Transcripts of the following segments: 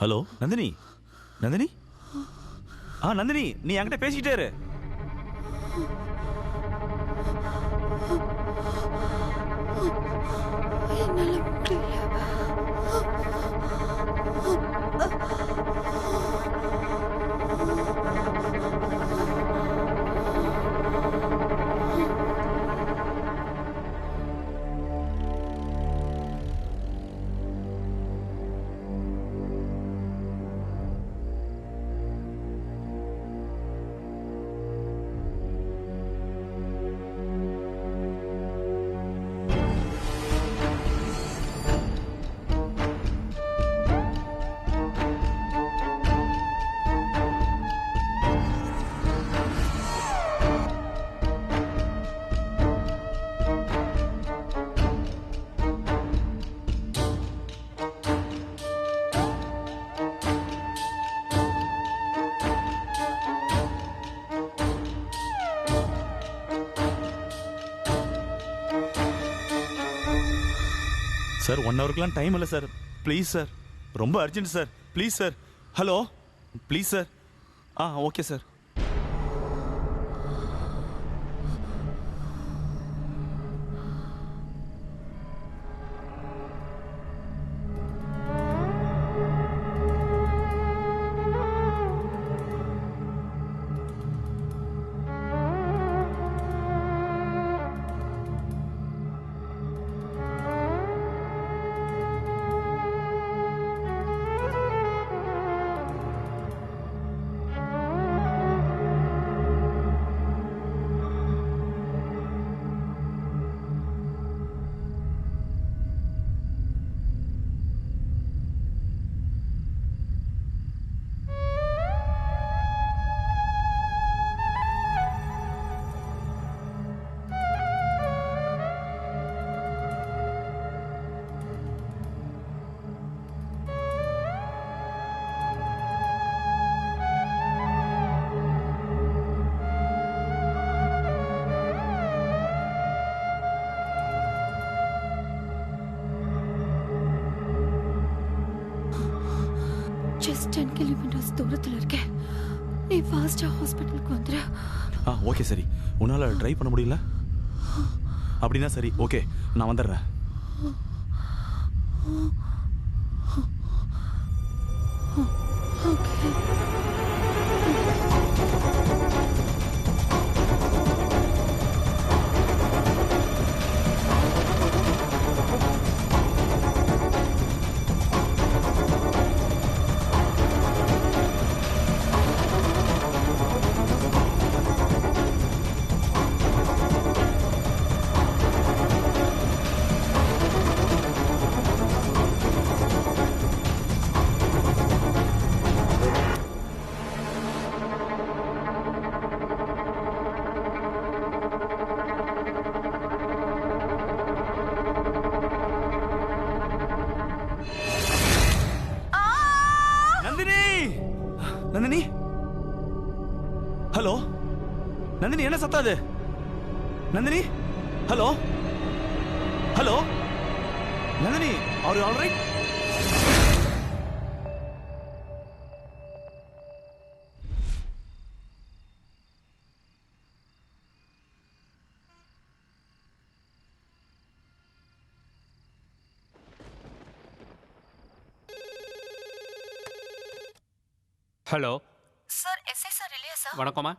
Hello Nandini. Nandini, Nandini, நீ என்கிட்ட பேசிக்கிட்டே இரு. என்னால முடியல. சார் 1 ஹவருக்குலாம் டைம் இல்லை சார். ப்ளீஸ் சார், ரொம்ப urgent sir. Please sir. Hello please sir. Okay sir. Just 10 kilometres தூரத்தில் இருக்கேன். நீ ஃபாஸ்டா ஹாஸ்பிட்டலுக்கு வந்துரு. ஓகே சரி. உன்னால ட்ரை பண்ண முடியல அப்படின்னா சரி, ஓகே, நான் வந்துடுறேன். ஓகே. நந்தினி, ஹலோ நந்தினி, என்ன சத்தாது? Nandini, hello hello Nandini, are you all right? Hello sir, SI sir இல்லையா சார்? வணக்கம்மா,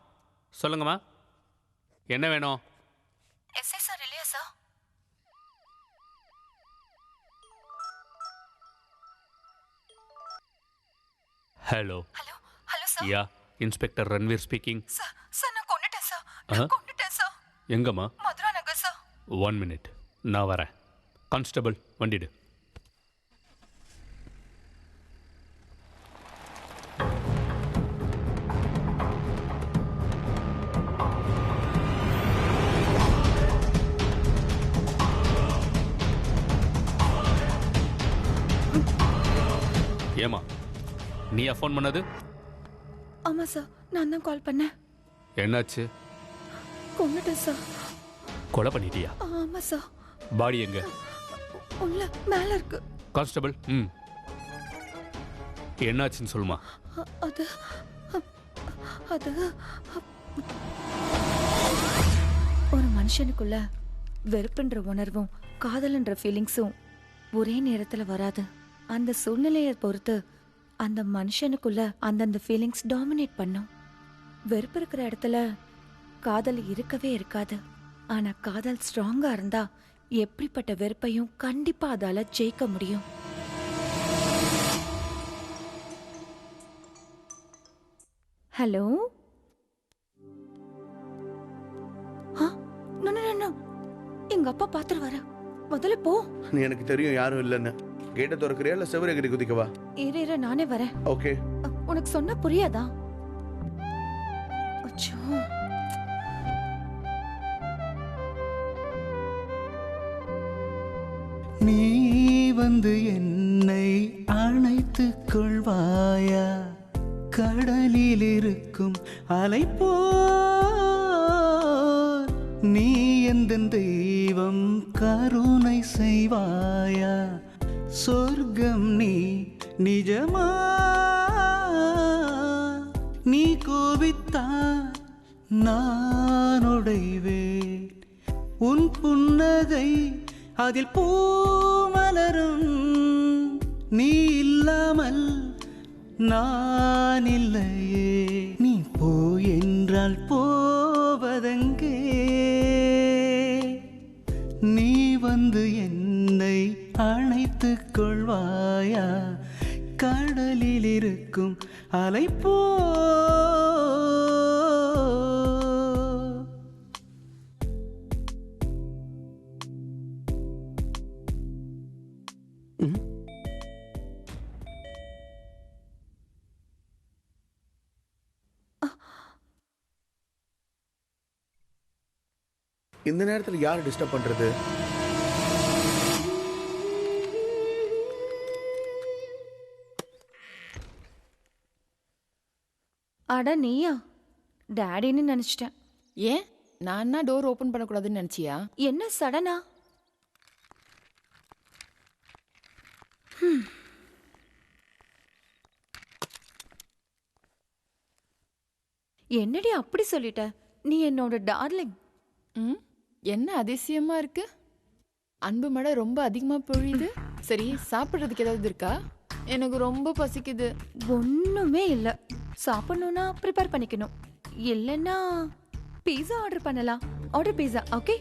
சொல்லுங்கம்மா, என்ன வேணும்? எஸ்ஐ சார் இல்லையா sir? Hello hello hello sir. Ya, inspector Ranveer speaking. Sir நான் கொன்னுட்டேன் சார். நான் கொன்னுட்டேன் சார். எங்கம்மா? மதுரா நகர் சார். 1 மினிட், நான் வரேன். கான்ஸ்டபிள், வண்டிடு. ஏமா, நீயா ஃபோன் பண்ணது? ஆமா சார், நான் தான் கால் பண்ணேன். என்னாச்சு? கொன்னுட்டேன் சார். கொலை பண்ணிட்டியா? ஆமா சார். பாடி எங்க? உள்ள மேல இருக்கு. கான்ஸ்டபிள், என்னாச்சுன்னு சொல்லுமா. அது அது ஒரு மனுஷனுக்குள்ள வெறுப்புன்ற உணர்வும் காதல்ன்ற ஃபீலிங்ஸும் ஒரே நேரத்துல வராது. அந்த சூழ்நிலையை பொறுத்து அந்த மனுஷனுக்குள்ள அந்தந்த ஃபீலிங்ஸ் டாமினேட் பண்ணும். வெறுப்பு இருக்கிற இடத்துல காதல் இருக்கவே இருக்காது. ஆனா காதல் ஸ்ட்ராங்கா இருந்தா எப்படிப்பட்ட வெறுப்பையும் கண்டிப்பா அதால ஜெயிக்க முடியும். ஹலோ, எங்க அப்பா பாத்துட்டு வர, முதல்ல போ. நீ எனக்கு தெரியும் யாரும் இல்லைன்னு. கேட்ட திறக்கிறியா இல்ல செவரே கட்டி குதிக்கவா? இரு நானே வரேன். ஓகே. உனக்கு சொன்னா புரியாதா? அச்சோ, நீ வந்து என்னை அணைத்துக் கொள்வாயா? கடலில் இருக்கும் அலை போல் நீ எந்த தெய்வம் கருணை செய்வாயா? சொர்க்கம் நீ நிஜமா? நீ கோபித்தா நான் உடைவேன். உன் புன்னகை அதில் பூமலரும். நீ இல்லாமல் நான் இல்லையே. நீ போ என்றால் போவதெங்கே? நீ வந்து என்னை அணைத்துக் கொள்வாயா? கடலில் இருக்கும் அலை போ. இந்த நேரத்துல யார் டிஸ்டர்ப் பண்றது? அட நீயா? டாடின்னு நினைச்சிட்டேன். ஏன் நான் டோர் ஓபன் பண்ணக்கூடாதுன்னு நினைச்சியா? என்ன சடனா? என்னடி அப்படி சொல்லிட்ட? நீ என்னோட டார்லிங். ம், என்ன அதிசயமா இருக்கு. அன்பு மழை ரொம்ப அதிகமா பொழியுது. சரி, சாப்பிட்றதுக்கு ஏதாவது இருக்கா? எனக்கு ரொம்ப பசிக்குது. ஒண்ணுமே இல்ல. சாப்பிடணும்னா ப்ரிப்பேர் பண்ணிக்கணும். இல்லைன்னா பீஸா ஆர்டர் பண்ணலாம். ஆர்டர் பீஸா, ஓகே?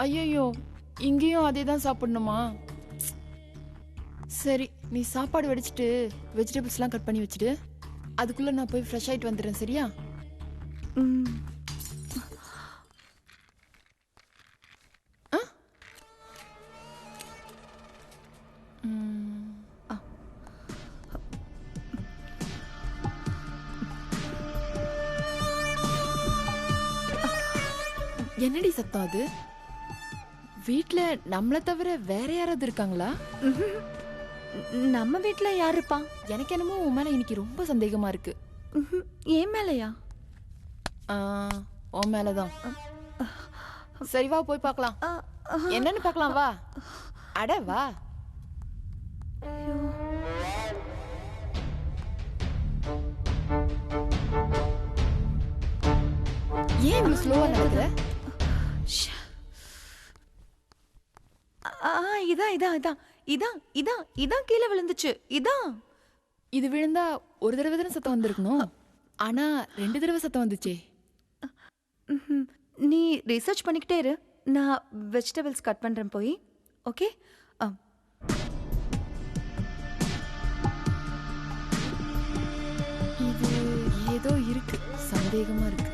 ஐயோ, இங்கேயும் அதே தான் சாப்பிடணுமா? சரி, நீ சாப்பாடு வடிச்சிட்டு வெஜிடபிள்ஸ்லாம் கட் பண்ணி வச்சுட்டு அதுக்குள்ள நான் போய் ஃப்ரெஷ் ஆயிட்டு வந்துடுறேன். சரியா? ம். என்னடி சத்தம் அது? வீட்ல நம்மள தவிர வேற யாராவது இருக்காங்களா? நம்ம வீட்ல யார் இருப்பா? எனக்கு என்னமோ உன் மேல இன்னைக்கு ரொம்ப சந்தேகமா இருக்கு. ஏன் மேலையா? உன் மேலதான். சரி வா, போய் பார்க்கலாம். என்னன்னு பார்க்கலாம், வா. அட வா. ஏன் இவ்வளவு ஸ்லோவா நடக்குற? இதான் கீழே விழுந்துச்சு. இது விழுந்தா ஒரு தடவை தானே சத்தம் வந்திருக்கணும். ஆனா 2 தடவை சத்தம் வந்துச்சே. நீ ரிசர்ச் பண்ணிக்கிட்டே இரு. நான் வெஜிடபிள்ஸ் கட் பண்றேன் போய். ஓகே? இது ஏதோ இருக்கு, சந்தேகமா இருக்கு.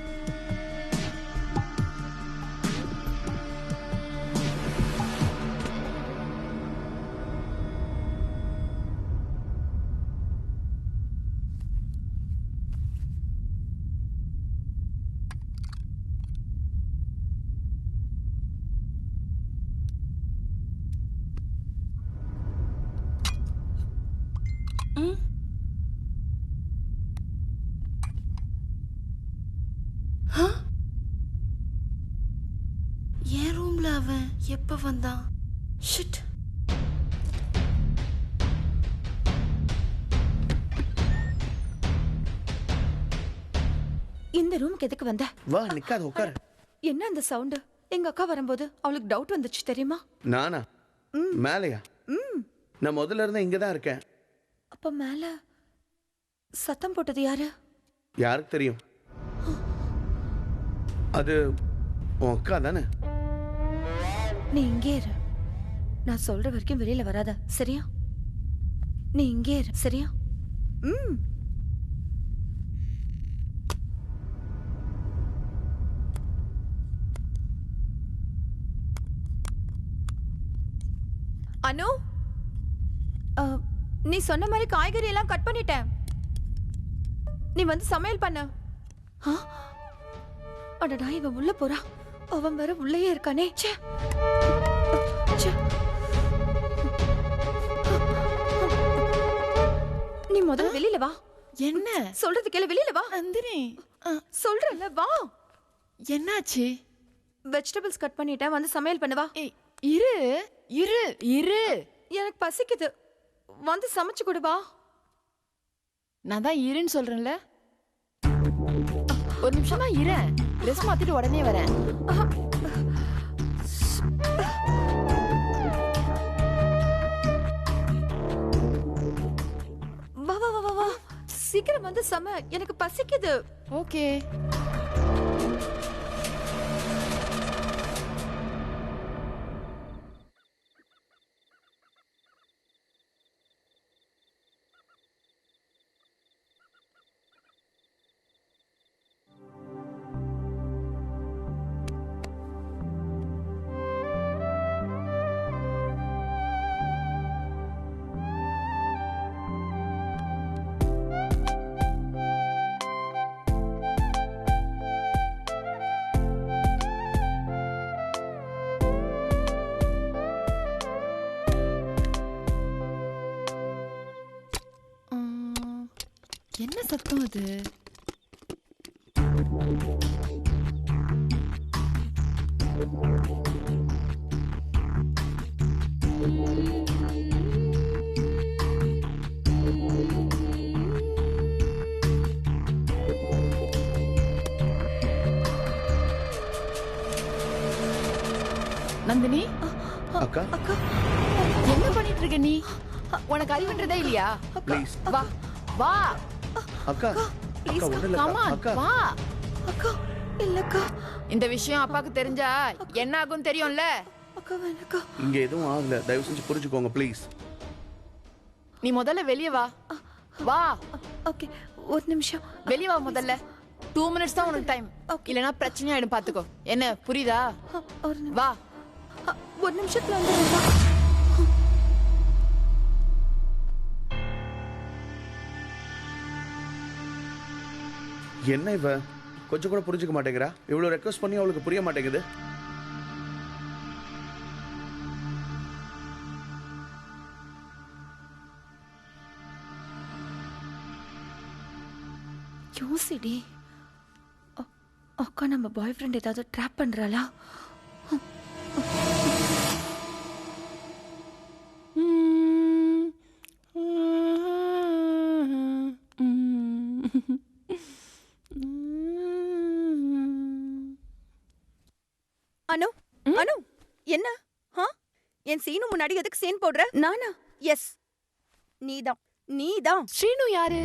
என் ரூம்ல அவன் எப்ப வந்தான்? ஷிட். இந்த ரூமுக்கு எதுக்கு வந்த? வா நிக்காத உட்காரு. என்ன அந்த சவுண்டு? எங்க அக்கா வரும்போது அவளுக்கு டவுட் வந்துச்சு தெரியுமா? நானா? மேலையா? நான் முதல்ல இருந்தே இங்க தான் இருக்கேன். அப்ப மேல சத்தம் போட்டது யாரு? யாருக்கு தெரியும்? அது உன் அக்கா தானே? நீ இங்கே இரு. நான் சொல்ற வரைக்கும் வெளியில வராத, சரியா? நீ இங்கே இரு, சரியா? அனு, நீ சொன்ன மாதிரி காய்கறி எல்லாம் கட் பண்ணிட்டேன். நீ வந்து சமையல் பண்ண. அடடா, இவன் உள்ள போறா. அவன் வேற உள்ளேயே இருக்கானே. ச்சே. ச்சே. நீ முதல்ல வெளியில வா. என்ன சொல்றது கேளு, வெளியில வா. நந்தினி, சொல்றல வா. என்னாச்சு? வெஜிடபிள்ஸ் கட் பண்ணிட்டேன், வந்து சமையல் பண்ண வா. ஏய், இரு இரு இரு. எனக்கு பசிக்குது, வந்து சமைச்சு கொடு வா. நான் தான் இருன்னு சொல்றேன்ல. ஒரு நிமிஷமா இரு. ட்ரெஸ் மாத்திட்டு உடனே வரேன். வா வா வா வா வா. சீக்கிரம் வந்து சம, எனக்கு பசிக்குது. ஓகே. என்ன சத்தம் அது? நந்தினி, அக்கா அக்கா, என்ன பண்ணிட்டு இருக்க நீ? உனக்கு அறிவுன்றதே இல்லையா? ப்ளீஸ். வா வா. அக்கா அக்கா ஒண்ணு இல்ல Come on, அக்கா. வா. அக்கா இல்லக்கா. இந்த விஷயம் அப்பாக்கு தெரிஞ்சா என்ன ஆகும் தெரியும்ல? அக்கா வேணக்கா. இங்க எதுவும் ஆகல, தயவு செஞ்சு புரிஞ்சுக்கோங்க ப்ளீஸ். நீ முதல்ல வெளியே வா. வா, ஓகே, ஒரு நிமிஷம். வெளியே வா முதல்ல. 2 minutes தான் உனக்கு டைம். இல்லனா பிரச்சனை ஆயிடும், பாத்துக்கோ. என்ன புரியுதா? ஒரு நிமிஷம். வா. ஒரு நிமிஷத்துல வந்துடுறேன்க்கா. என்ன இவ கொஞ்சம் கூட புரிஞ்சுக்க மாட்டேங்கிறா? இவ்வளவு ரெக்வஸ்ட் பண்ணி அவளுக்கு புரிய மாட்டேங்குது. யோசிடி. அக்கா நம்ம பாய் ஃப்ரெண்ட் ஏதாவது ட்ராப் பண்றாளா? அனு, அனு, என்ன? என் சீனு முன்னாடி எதுக்கு சீன் போடுற? நானா? எஸ், நீதான் நீதான். ஸ்ரீனு யாரு?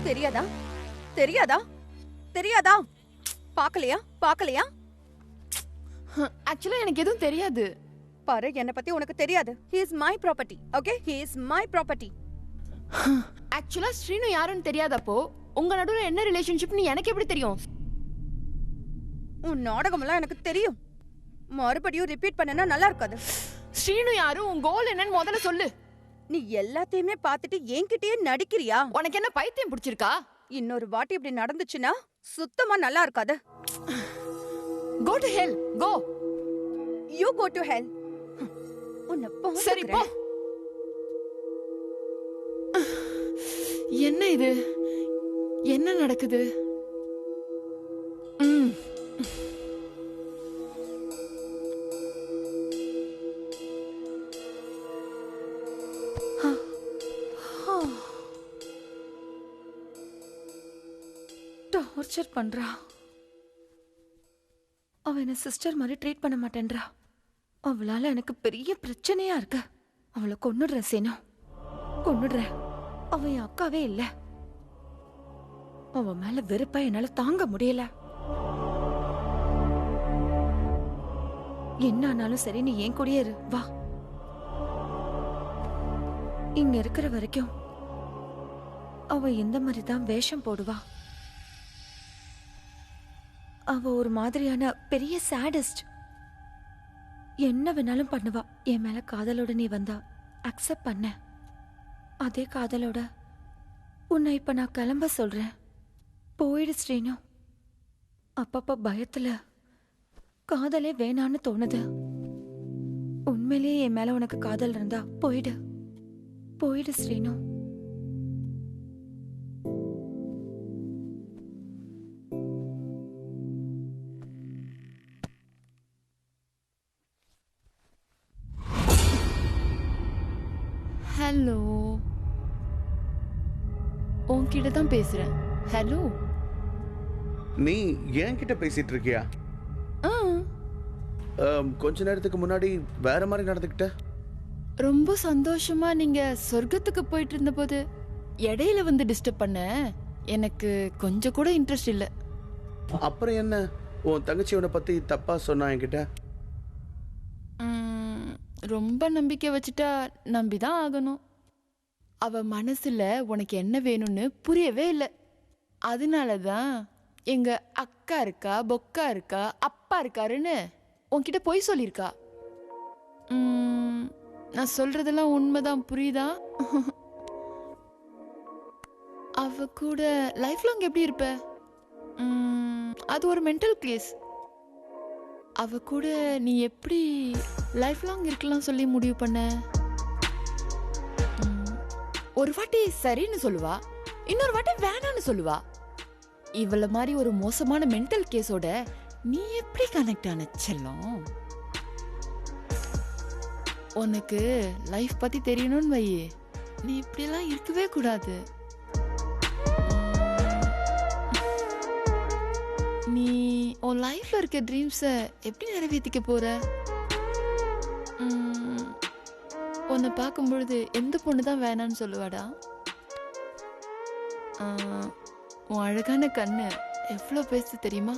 தெரியாதா? தெரியாதா? தெரியாதா? பார்க்கலையா? பார்க்கலையா? ஆக்சுவலா எனக்கு எதுவும் தெரியாது. பாரு, என்ன பத்தி உனக்கு தெரியாது. He is my property. Okay? He is my property. ஆக்சுவலா ஸ்ரீனு யாருன்னு தெரியாதப்போ உங்க நடுவுல என்ன ரிலேஷன்ஷிப்னு எனக்கு எப்படி தெரியும்? உன் நாடகமெல்லாம் எனக்கு தெரியும். மறுபடியும் ரிப்பீட் பண்ணனா நல்லா இருக்காது. ஸ்ரீனு யாரு, உன் கோல் என்னன்னு முதல்ல சொல்லு. நீ எல்லாத்தையுமே பார்த்துட்டு என்கிட்டயே நடிக்கிறியா? உனக்கு என்ன பைத்தியம் பிடிச்சிருக்கா? இன்னொரு வாட்டி இப்படி நடந்துச்சுன்னா சுத்தமா நல்லா இருக்காது. Go to hell. Go. You go to hell. உன்னை சரி போ. பாத்துக்கிறேன். என்ன இது? என்ன நடக்குது? டார்ச்சர் பண்றா. அவ என்ன சிஸ்டர் மாதிரி ட்ரீட் பண்ண மாட்டேன்றா. அவளால எனக்கு பெரிய பிரச்சனையா இருக்கு. அவளை கொன்னுடுறேன் சேனு, கொன்னுடுறேன். அவ என் அக்காவே இல்ல. அவ மேல வெறுப்பா என்னால தாங்க முடியல. என்ன ஆனாலும் சரி, நீ என் கூடயே இரு, வா. இங்க இருக்கிற வரைக்கும் அவ இந்த மாதிரி தான் வேஷம் போடுவா. அவ ஒரு மாதிரியான பெரிய சாடிஸ்ட். என்ன வேணாலும் பண்ணுவா. என் மேல காதலோட நீ வந்தா அக்செப்ட் பண்ண. அதே காதலோட உன்னை இப்ப நான் கிளம்ப சொல்றேன். போயிடு ஸ்ரீனு. அப்பப்ப பயத்துல காதலே வேணான்னு தோணுது. உண்மையிலேயே என் மேல உனக்கு காதல் இருந்தா போயிடு, போயிடு ஸ்ரீனு. ஹலோ, உன்கிட்ட தான் பேசுறேன். ஹலோ. நீ என்கிட்ட பேசிட்டு இருக்கியா? ஆ, கொஞ்ச நேரத்துக்கு முன்னாடி வேற மாதிரி நடந்துக்கிட்ட. ரொம்ப சந்தோஷமா நீங்க சொர்க்கத்துக்கு போயிட்டு இருந்தபோது இடையில வந்து டிஸ்டர்ப் பண்ண எனக்கு கொஞ்சம் கூட இன்ட்ரெஸ்ட் இல்ல. அப்புறம் என்ன, உன் தங்கச்சி உன்னை பத்தி தப்பா சொன்னா என்கிட்ட? ரொம்ப நம்பிக்கை வச்சுட்டா நம்பிதான் ஆகணும். அவ மனசுல உனக்கு என்ன வேணும்னு புரியவே இல்லை. அதனாலதான் எங்க அக்கா இருக்கா, பொக்கா இருக்கா, அப்பா இருக்காருன்னு உன்கிட்ட போய் சொல்லியிருக்கா. நான் சொல்றதெல்லாம் உண்மைதான், புரியுதா? அவ கூட லைஃப் லாங் எப்படி இருப்ப? அது ஒரு மென்டல் கேஸ். அவ கூட நீ எப்படி லைஃப் லாங் இருக்கலாம் சொல்லி முடிவு பண்ண? ஒரு வாட்டி சரின்னு சொல்லுவா, இன்னொரு வாட்டி வேணான்னு சொல்லுவா. இவள மாதிரி ஒரு மோசமான மென்டல் கேஸோட நீ எப்படி கனெக்ட் ஆன செல்லம்? உனக்கு லைஃப் பத்தி தெரியணும்னு வை, நீ இப்படியெல்லாம் இருக்கவே கூடாது. நீ உன் லைஃப்ல இருக்க ட்ரீம்ஸை எப்படி நிறைவேற்றிக்க போற? உன்னை பார்க்கும்பொழுது எந்த பொண்ணு தான் வேணான்னு சொல்லுவாடா? உன் அழகான கண்ணு எவ்வளோ பேசு தெரியுமா?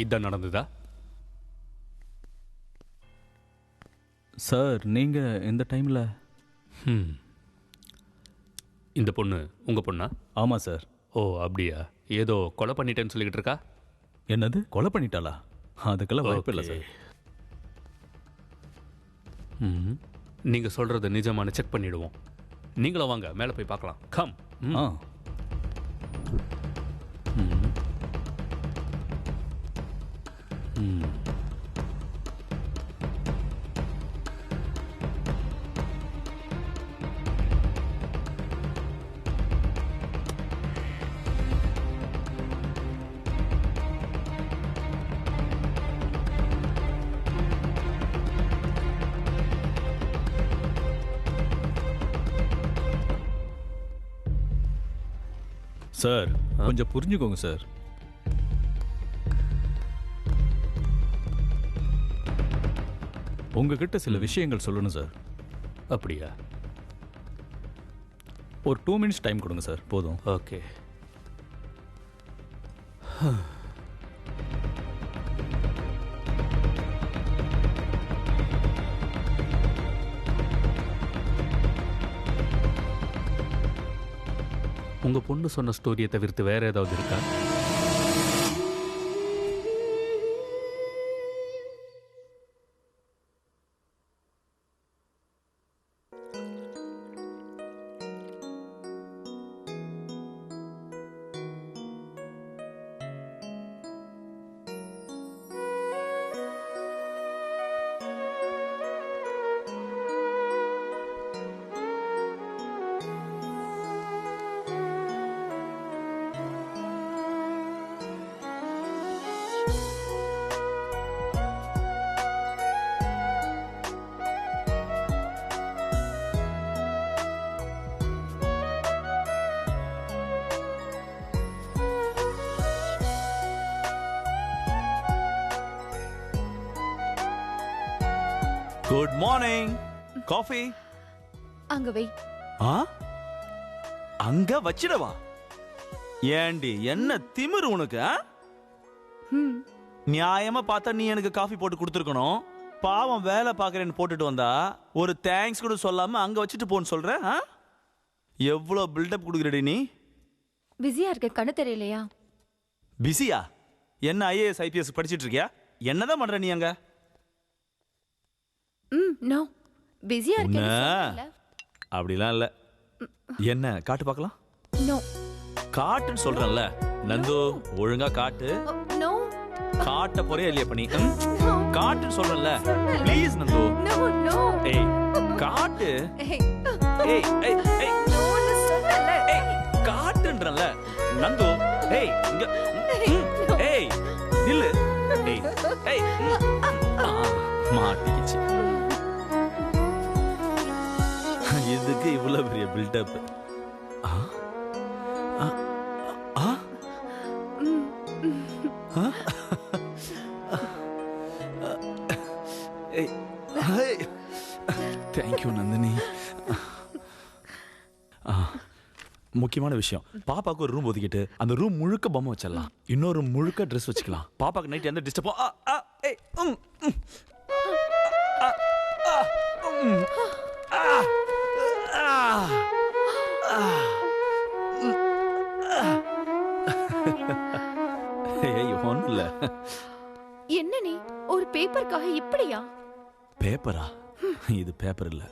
இதான் நடந்ததா? சார் நீங்க இந்த டைம்ல? இந்த பொண்ணு உங்க பொண்ணா? ஆமா சார். ஓ அப்படியா? ஏதோ கொலை பண்ணிட்டேன்னு சொல்லிக்கிட்டு இருக்கா? என்னது, கொலை பண்ணிட்டாளா? அதுக்கெல்லாம் வாய்ப்பு இல்லை சார். நீங்க சொல்றது நிஜமான செக் பண்ணிடுவோம். நீங்களும் வாங்க, மேலே போய் பார்க்கலாம். கம். ஆ சார் கொஞ்சம் புரிஞ்சுக்கோங்க சார். உங்ககிட்ட சில விஷயங்கள் சொல்லணும் சார். அப்படியா? ஒரு 2 மினிட்ஸ் டைம் கொடுங்க சார், போதும். ஓகே. உங்க பொண்ணு சொன்ன ஸ்டோரியை தவிர்த்து வேற ஏதாவது இருக்கா? Good morning. காஃபி அங்க வை. ஆ அங்க வச்சிடவா? ஏண்டி என்ன திமிரு உனக்கு? நியாயமா பார்த்தா நீ எனக்கு காஃபி போட்டு கொடுத்துருக்கணும். பாவம் வேலை பார்க்கறேன்னு போட்டுட்டு வந்தா ஒரு தேங்க்ஸ் கூட சொல்லாம அங்க வச்சுட்டு போன்னு சொல்ற. எவ்வளவு பில்டப் கொடுக்குறடி நீ? பிஸியா இருக்க, கண்ணு தெரியலையா? பிஸியா? என்ன ஐஏஎஸ் ஐபிஎஸ் படிச்சிட்டு இருக்கியா? என்னதான் பண்ற நீ அங்க? நோ, பிஸியா இருக்கேன்னு சொல்லல. அப்படிலாம் இல்ல. என்ன காட்டு பார்க்கலாம்? நோ. காட்டுன்னு சொல்றேன்ல நந்து, ஒழுங்கா காட்டு. நோ. காட்ட போறே இல்லையா பண்ணி? காட்டுன்னு சொல்றேன்ல, ப்ளீஸ் நந்து. No no. ஏய் காட்டு. ஏய் ஏய் ஏய் ஏய் நோன்னு சொல்லல. ஏய் காட்டுன்றேன்ல நந்து. ஏய் இங்க. ஏய் நில்லு. ஏய் ஏய் மாட்டிக்கிச்சு. இதுக்கு இவ்வளவு பெரிய பில்டப்? தேங்க்யூ நந்தினி. முக்கியமான விஷயம், பாப்பாக்கு ஒரு ரூம் ஒதுக்கிட்டு அந்த ரூம் முழுக்க பொம்மை வச்சிடலாம், இன்னொரு முழுக்க ட்ரெஸ் வச்சுக்கலாம். பாப்பாக்கு நைட் எந்த டிஸ்டர்போ ஒன்றும் என்ன நீ ஒரு பேப்பருக்காக இப்படியா? பேப்பரா? இது பேப்பர் இல்ல,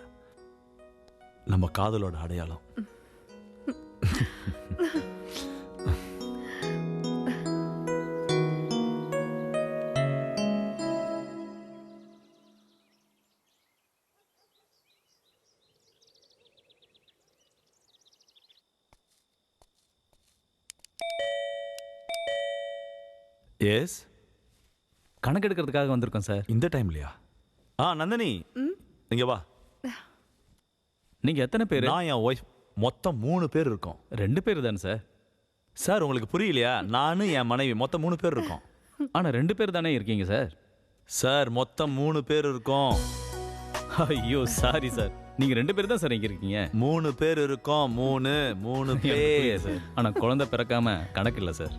நம்ம காதலோட அடையாளம். எஸ், கணக்கு எடுக்கிறதுக்காக வந்திருக்கோம் சார். இந்த டைம்லையா? நந்தினி இங்க வா. நீங்க எத்தனை பேர்? நான் என் ஒய்ஃப் மொத்தம் 3 பேர் இருக்கோம். 2 பேர் தானே சார்? சார் உங்களுக்கு புரியலையா? நானும் என் மனைவி மொத்தம் 3 பேர் இருக்கோம். ஆனா 2 பேர் தானே இருக்கீங்க சார்? சார் மொத்தம் 3 பேர் இருக்கோம். ஐயோ சாரி சார், நீங்க 2 பேர் தான் சார் இங்க இருக்கீங்க. 3 பேர் இருக்கோம். 3 பேர் சார். ஆனா குழந்தை பிறக்காம கணக்கு இல்ல சார்.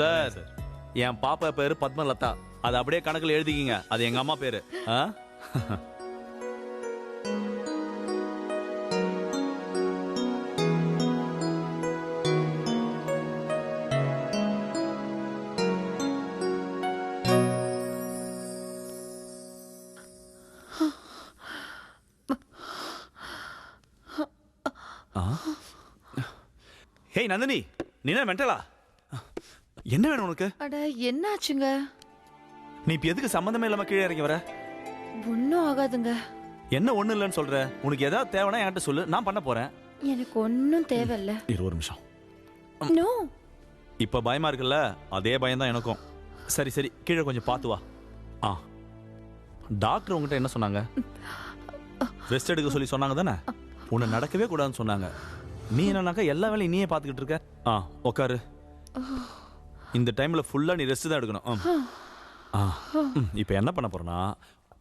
சார் என் பாப்பா பேரு பத்மலதா. அது அப்படியே கணக்குல எழுதிக்கிங்க. அது எங்க அம்மா பேரு. ஆ? ஹேய் நந்தினி, நீ என்ன மென்டலா? என்ன வேணும் உனக்கு? அட என்ன ஆச்சுங்க? நீ இப்ப எதுக்கு சம்பந்தமே இல்லாம கீழே இறங்கி வர? ஒன்றும் ஆகாதுங்க. என்ன ஒண்ணு இல்லைன்னு சொல்ற? உனக்கு ஏதாவது தேவைன்னா என்கிட்ட சொல்லு, நான் பண்ண போறேன். எனக்கு ஒன்றும் தேவையில்ல. இரு ஒரு நிமிஷம். நோ. இப்ப பயமா இருக்குல்ல? அதே பயம்தான் எனக்கும். சரி சரி, கீழே கொஞ்சம் பார்த்து வா. ஆ, டாக்டர் உங்ககிட்ட என்ன சொன்னாங்க? ரெஸ்ட் எடுக்க சொல்லி சொன்னாங்க தானே? உன்னை நடக்கவே கூடாதுன்னு சொன்னாங்க. நீ என்னன்னாக்கா எல்லா வேலையும் நீயே பார்த்துக்கிட்டு இருக்க. ஆ, உட்காரு. இந்த டைம்ல ஃபுல்லா நீ ரெஸ்ட் தான் எடுக்கணும். இப்போ என்ன பண்ண போறேன்னா,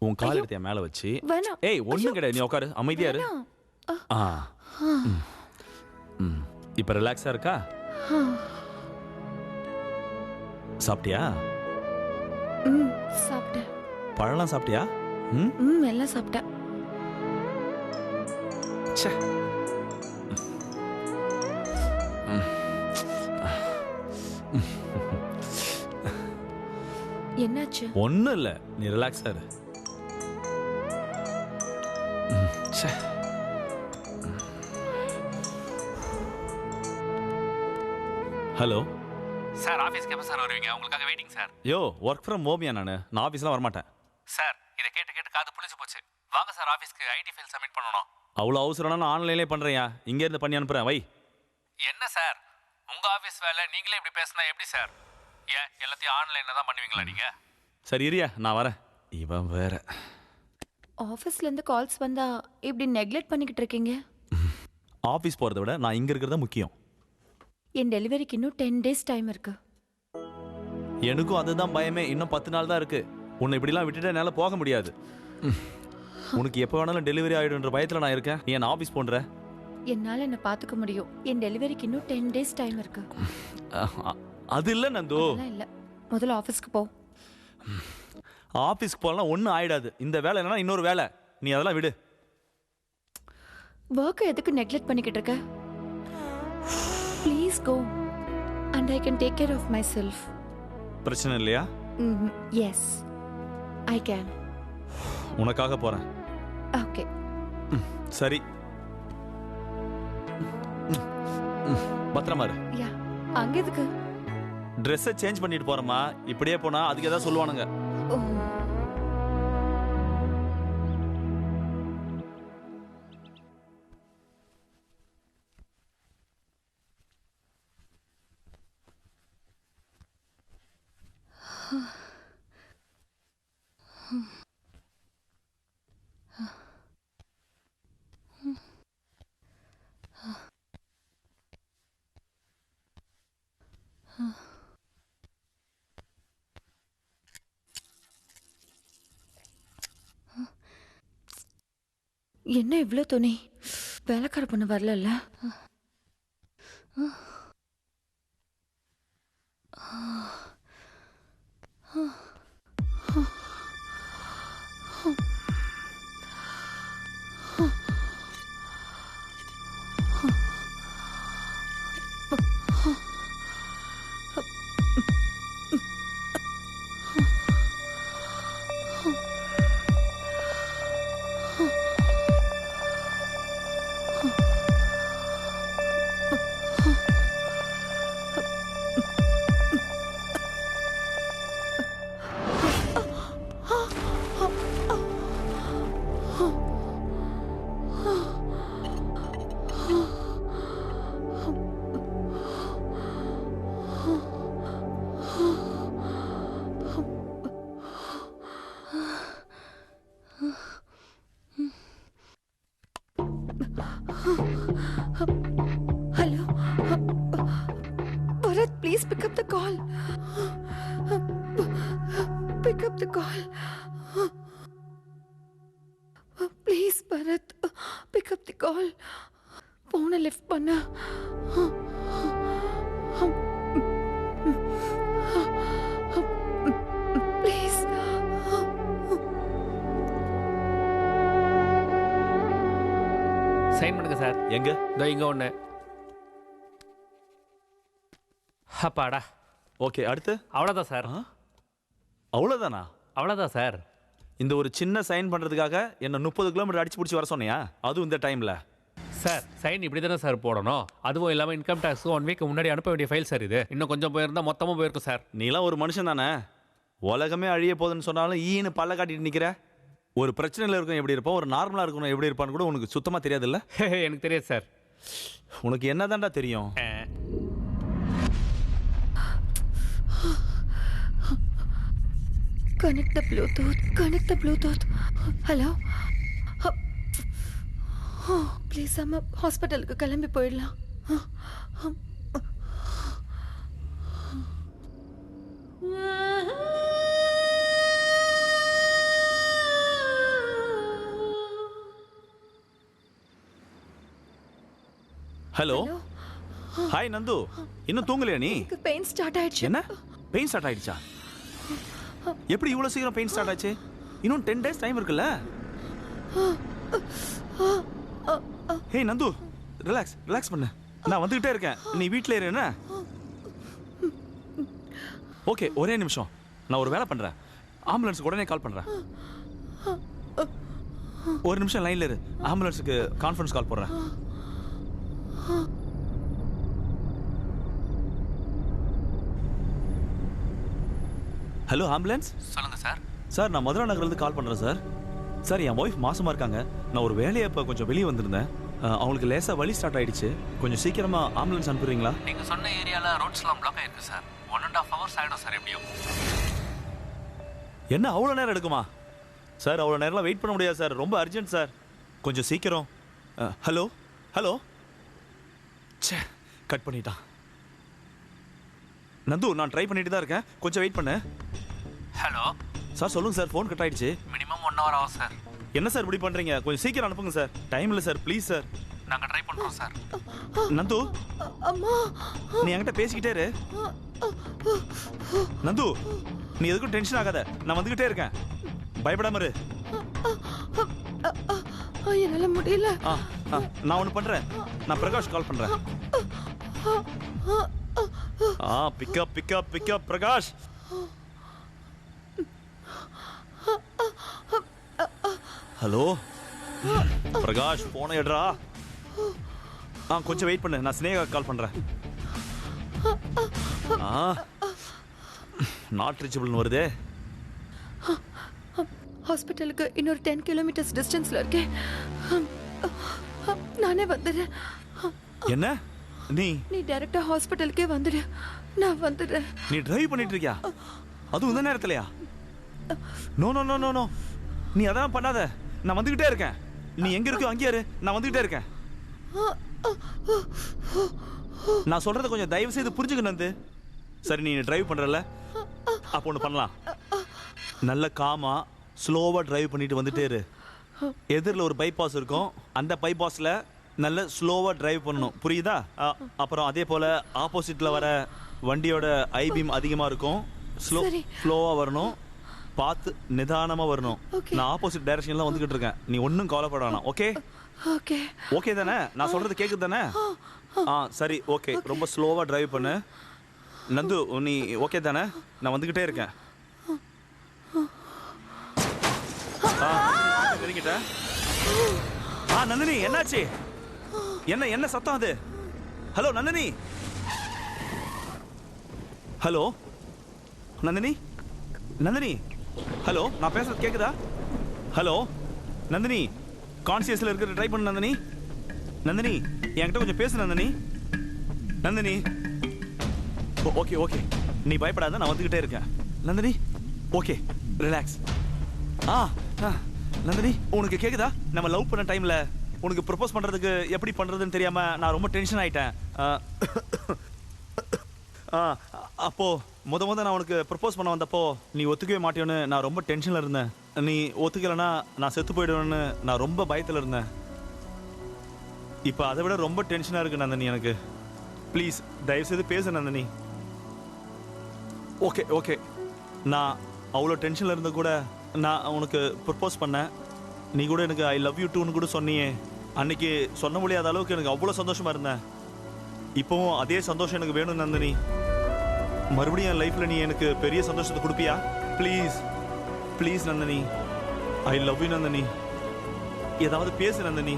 உன் கால் எடுத்து என் மேல வச்சு, வேணாம். ஏய் ஒண்ணும் கிடையாது, நீ உட்காரு, அமைதியா இரு. ஆ, இப்போ ரிலாக்ஸா இருக்கா? சாப்பிட்டியா? சாப்பிட்டேன். பழம்லாம் சாப்பிட்டியா? எல்லாம் சாப்பிட்டேன். ச்சே. என்னாச்சு? ஒன்றும் இல்லை, நீ ரிலாக்ஸா இரு. ச்சே. ஹலோ சார், ஆஃபீஸ்க்கு எப்போ சார் வருவீங்க? உங்களுக்காக waiting sir. Yo, work from ஹோமியா? நான் ஆஃபீஸ்லாம் வரமாட்டேன் சார், இதை கேட்டு கேட்டு காது புளிச்சு போச்சு. வாங்க சார், ஆஃபீஸ்க்கு ஐடி ஃபைல் சப்மிட் பண்ணணும். அவ்வளோ அவசரம்னா நான் ஆன்லைன்லேயே பண்ணுறேன். இங்கேருந்து பண்ணி அனுப்புகிறேன், வை. என்ன சார், உங்கள் ஆஃபீஸ் வேலை நீங்களே இப்படி பேசினா எப்படி சார்? ஏன் எல்லாத்தையும் ஆன்லைனில் தான் பண்ணுவீங்களா நீங்கள்? சரி இரியா, நான் வரேன். இவன் வேற. ஆஃபீஸ்ல இருந்து கால்ஸ் வந்தா இப்படி நெக்லெக்ட் பண்ணிக்கிட்டு இருக்கீங்க. ஆஃபீஸ் போகிறத விட நான் இங்கே இருக்கிறது முக்கியம். என் டெலிவரிக்கு இன்னும் 10 days டைம் இருக்கு. எனக்கும் அதுதான் பயமே. இன்னும் 10 நாள் தான் இருக்கு. உன்னை இப்படிலாம் விட்டுட்டு என்னால் போக முடியாது. உனக்கு எப்போ வேணாலும் டெலிவரி ஆகிடுன்ற பயத்தில் நான் இருக்கேன். நீ என்ன ஆஃபீஸ் போன்ற? என்னால என்ன பாத்துக்க முடியும். என் டெலிவரிக்கு இன்னும் 10 days டைம் இருக்கு. அது இல்லை நந்து. அதெல்லாம் இல்ல. முதல்ல ஆஃபீஸ்க்கு போ. ஆஃபீஸ்க்கு போகலாம் ஒன்றும் ஆயிடாது. இந்த வேலை என்னன்னா இன்னொரு வேலை. நீ அதெல்லாம் விடு. ஒர்க்கை எதுக்கு நெக்லெக்ட் பண்ணிக்கிட்டு இருக்க? Please go and I can take care of myself. பிரச்சனை இல்லையா? Yes, I can. உனக்காக போகிறேன். ஓகே. சரி, பத்திரமா இரு. யா, அங்க எதுக்கு? ட்ரெஸ்ஸை சேஞ்ச் பண்ணிட்டு போறேம்மா. இப்படியே போனா அதுக்கு ஏதாவது சொல்லுவானுங்க. ஓ, என்ன இவ்ளோ துணி? வேலைக்கார பொண்ணு வரலல்ல? Hello? Bharat, please pick up the call. Pick up the call. Please, Bharat, pick up the call. Phone lift பண்ண. சைன் பண்ணுங்க சார். எங்க? இதோ இங்க ஒன்று. அப்பாடா. ஓகே, அடுத்து? அவ்வளோதான் சார். அவ்வளோதானா? அவ்வளோதான் சார். இந்த ஒரு சின்ன சைன் பண்றதுக்காக என்ன 30 கிலோமீட்டர் அடிச்சு பிடிச்சி வர சொன்னியா? அதுவும் இந்த டைம்ல? சார் சைன் இப்படி தானே சார் போடணும். அதுவும் இல்லாமல் இன்கம் டேக்ஸ் 1 வீக் முன்னாடி அனுப்ப வேண்டிய ஃபைல் சார் இது. இன்னும் கொஞ்சம் போயிருந்தா மொத்தமாக போயிருக்கும் சார். நீலாம் ஒரு மனுஷன் தானே? உலகமே அழிய போகுதுன்னு சொன்னாலும் ஈன்னு பல்ல காட்டிட்டு நிக்கிற. ஒரு பிரச்சனையில் இருக்கும் எப்படி இருப்போம், ஒரு நார்மலா இருக்கணும் எப்படி இருப்பான்னு கூட உனக்கு சுத்தமா தெரியாதுல்ல? எனக்கு தெரியாது சார். உனக்கு என்னதான்டா தெரியும்? Connect the Bluetooth, connect the Bluetooth. Hello, please நம்ம ஹாஸ்பிட்டலுக்கு கிளம்பி போயிடலாம். Hello, hi Nandu. இன்னும் தூங்கலையா நீ? எனக்கு பெயின் ஸ்டார்ட் ஆயிடுச்சு. என்ன பெயின் ஸ்டார்ட் ஆயிடுச்சா? எப்படி இவ்வளவு சீக்கிரம் பெயின் ஸ்டார்ட் ஆச்சு? இன்னும் 10 days டைம் இருக்குல்ல? ஹே நந்து, ரிலாக்ஸ் ரிலாக்ஸ் பண்ணு. நான் வந்துகிட்டே இருக்கேன், நீ வீட்டில் இரு. என்ன? ஓகே, ஒரே நிமிஷம், நான் ஒரு வேலை பண்றேன். ஆம்புலன்ஸுக்கு உடனே கால் பண்றேன். ஒரு நிமிஷம் லைன்ல இரு, ஆம்புலன்ஸுக்கு கான்ஃபரன்ஸ் கால் போடுறேன். Hello ambulance. சொல்லுங்க சார். சார், நான் மதுரா நகர்லேருந்து கால் பண்ணுறேன் சார். சார், என் ஒய்ஃப் மாசமாக இருக்காங்க. நான் ஒரு வேலையை இப்போ கொஞ்சம் வெளியே வந்திருந்தேன். அவங்களுக்கு லேசாக வலி ஸ்டார்ட் ஆயிடுச்சு. கொஞ்சம் சீக்கிரமாக ஆம்புலன்ஸ் அனுப்புறீங்களா? நீங்கள் சொன்ன ஏரியாவில் ரோட்ஸ்லாம் பிளாக் ஆயிருக்கு சார். 1.5 hours ஆகிடும் சார். எப்படியும் என்ன அவ்வளோ நேரம் எடுக்குமா? சார், அவ்வளோ நேரம்லாம் வெயிட் பண்ண முடியாது சார், ரொம்ப அர்ஜென்ட் சார், கொஞ்சம் சீக்கிரம். ஹலோ ஹலோ, சே கட் பண்ணிட்டான். நந்து, நான் ட்ரை பண்ணிட்டு தான் இருக்கேன், கொஞ்சம் வெயிட் பண்ணு. ஹலோ சார், சொல்லுங்கள் சார், ஃபோன் கட் ஆயிடுச்சு. மினிமம் 1 hour ஆகும் சார். என்ன சார் இப்படி பண்ணுறீங்க? கொஞ்சம் சீக்கிரம் அனுப்புங்க சார், டைம் இல்லை சார், ப்ளீஸ் சார். நாங்கள் ட்ரை பண்ணுறோம் சார். நந்து, நீ என்கிட்ட பேசிக்கிட்டே இரு. நந்து, நீ எதுக்கும் டென்ஷன் ஆகாத, நான் வந்துகிட்டே இருக்கேன், பயப்படாம இரு. என்னால முடியல. நான் ஒன்று பண்றேன், நான் பிரகாஷ் கால் பண்றேன். Pickup pickup pickup Prakash. Hello Prakash, போன எடுறா. கொஞ்சம் வெயிட் பண்ணு, நான் ஸ்னேகா கால் பண்றேன். நாட் ரீச்சபிள்னு வருதே. ஹாஸ்பிட்டலுக்கு இன்னொரு 10 kilometers டிஸ்டன்ஸ்ல இருக்கேன். நானே வந்துடுறேன். என்ன நீ டைரக்டா ஹாஸ்பிட்டலுக்கே வந்துடு. நான் வந்துடுறேன். நீ டிரைவ் பண்ணிட்டு இருக்கியா? அதுவும் இந்த நேரத்துலயா? No no no no no, நீ அதெல்லாம் பண்ணாத, நான் வந்துகிட்டே இருக்கேன். நீ எங்க இருக்கோ அங்கேயே இரு, நான் வந்துகிட்டே இருக்கேன். நான் சொல்றத கொஞ்சம் தயவு செய்து புரிஞ்சுக்க நந்து. சரி, நீ டிரைவ் பண்றல, அப்போ ஒன்று பண்ணலாம். நல்ல காமா ஸ்லோவா டிரைவ் பண்ணிட்டு வந்துட்டே இரு. எதிரில் ஒரு பைபாஸ் இருக்கும், அந்த பைபாஸ்ல நல்ல ஸ்லோவா டிரைவ் பண்ணணும், புரியுதா? அப்புறம் அதே போல ஆப்போசிட்ல வர வண்டியோட ஐபீம் அதிகமா இருக்கும், ஸ்லோவா வரணும், பார்த்து நிதானமா வரணும். நான் ஆப்போசிட் டைரக்ஷன்ல வந்துகிட்டு இருக்கேன், நீ ஒன்றும் கவலைப்பட வேணாம். ஓகே ஓகே ஓகே தானே? நான் சொல்றது கேக்குது தானே? சரி, ஓகே. ரொம்ப ஸ்லோவா டிரைவ் பண்ணு நந்து. நீ ஓகே தானே? நான் வந்துகிட்டே இருக்கேன். நந்தினி, என்னாச்சு? என்ன என்ன சத்தம் அது? Hello Nandini, hello Nandini, Nandini, hello, நான் பேசுறது கேக்குதா? ஹலோ நந்தினி, கான்சியஸ்ல இருக்கிற ட்ரை பண்ணு நந்தினி. நந்தினி, என்கிட்ட கொஞ்சம் பேசு நந்தினி. நந்தினி, ஓகே ஓகே, நீ பயப்படாத, நான் வந்துகிட்டே இருக்கேன். Nandini, okay, relax. நந்தினி, உனக்கு கேக்குதா? நம்ம லவ் பண்ண டைம்ல உனக்கு ப்ரப்போஸ் பண்றதுக்கு எப்படி பண்றதுன்னு தெரியாம நான் ரொம்ப டென்ஷன் ஆயிட்டேன். அப்போ முத நான் உனக்கு ப்ரப்போஸ் பண்ண வந்தப்போ நீ ஒத்துக்கவே மாட்டேன்னு நான் ரொம்ப டென்ஷன்ல இருந்தேன். நீ ஒத்துக்கலைன்னா நான் செத்து போயிடுவேன்னு நான் ரொம்ப பயத்துல இருந்தேன். இப்போ அதை விட ரொம்ப டென்ஷனா இருக்கு நந்தினி எனக்கு. ப்ளீஸ் தயவு செய்து பேசு நந்தினி. ஓகே ஓகே, நான் அவ்வளோ டென்ஷன்ல இருந்த கூட நான் உனக்கு ப்ரப்போஸ் பண்ணேன். நீ கூட எனக்கு ஐ லவ் யூ டூன்னு கூட சொன்னியே. அன்னைக்கு சொன்ன முடியாத அளவுக்கு எனக்கு அவ்வளோ சந்தோஷமா இருந்தேன். இப்போவும் அதே சந்தோஷம் எனக்கு வேணும் நந்தினி. மறுபடியும் என் லைஃப்ல நீ எனக்கு பெரிய சந்தோஷத்தை கொடுப்பியா? Please please Nandini, I love you Nandini. ஏதாவது பேசு Nandini.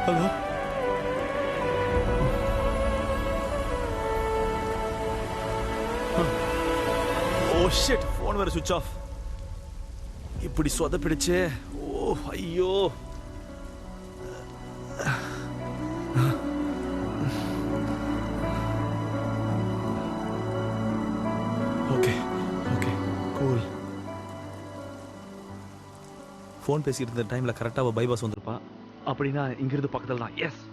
Hello, oh shit, phone வேற சுவிட்ச் ஆஃப். இப்படி சொதப்பிடுச்சே. ஓ ஐயோ. Okay okay cool. ஃபோன் பேசிட்டு இருந்த டைம்ல கரெக்டாக பைபாஸ் வந்திருப்பா. அப்படின்னா இங்கிருந்து பக்கத்தில் தான். எஸ்.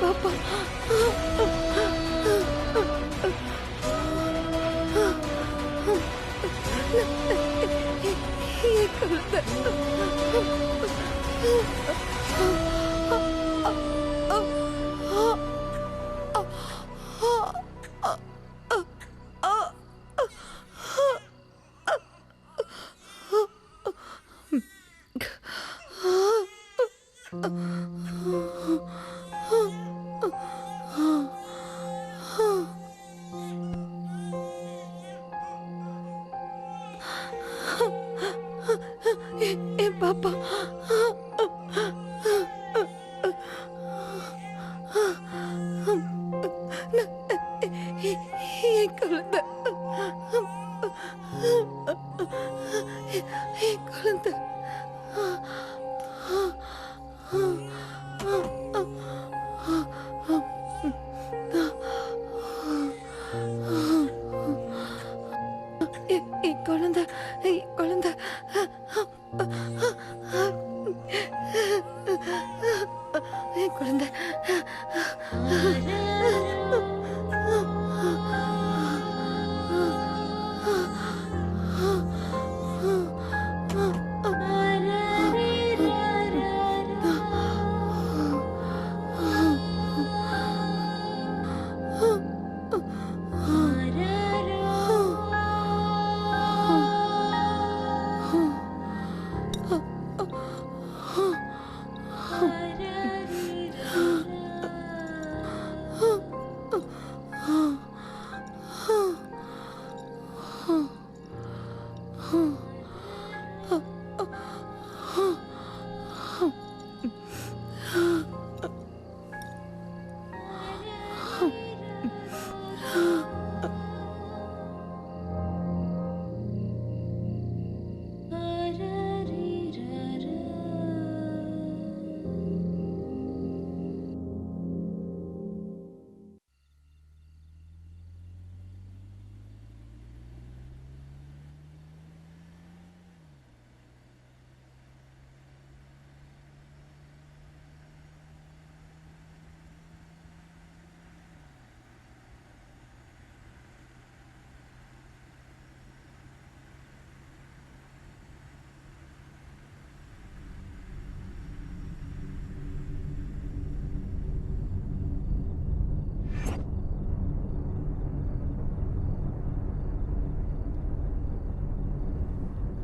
பாப்பா என் குழந்தை என் பாப்பா என் குழந்தை என் குழந்தை என் குழந்தை என் குழந்தை என் குழந்தை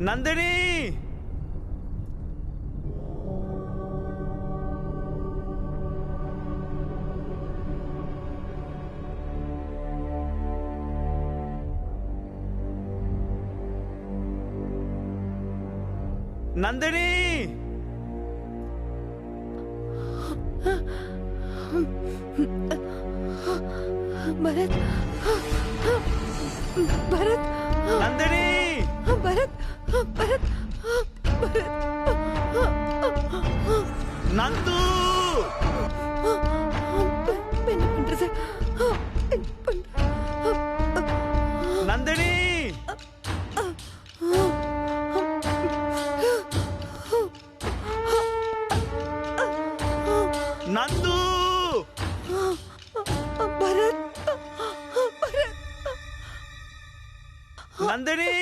நந்தினி நந்தினி பரத் பரத் நந்தினி பரத் பரத் பரத் நந்து என்ன பண்றது என்ன பண்றது நந்தினி நந்து பரத் பரத் நந்தினி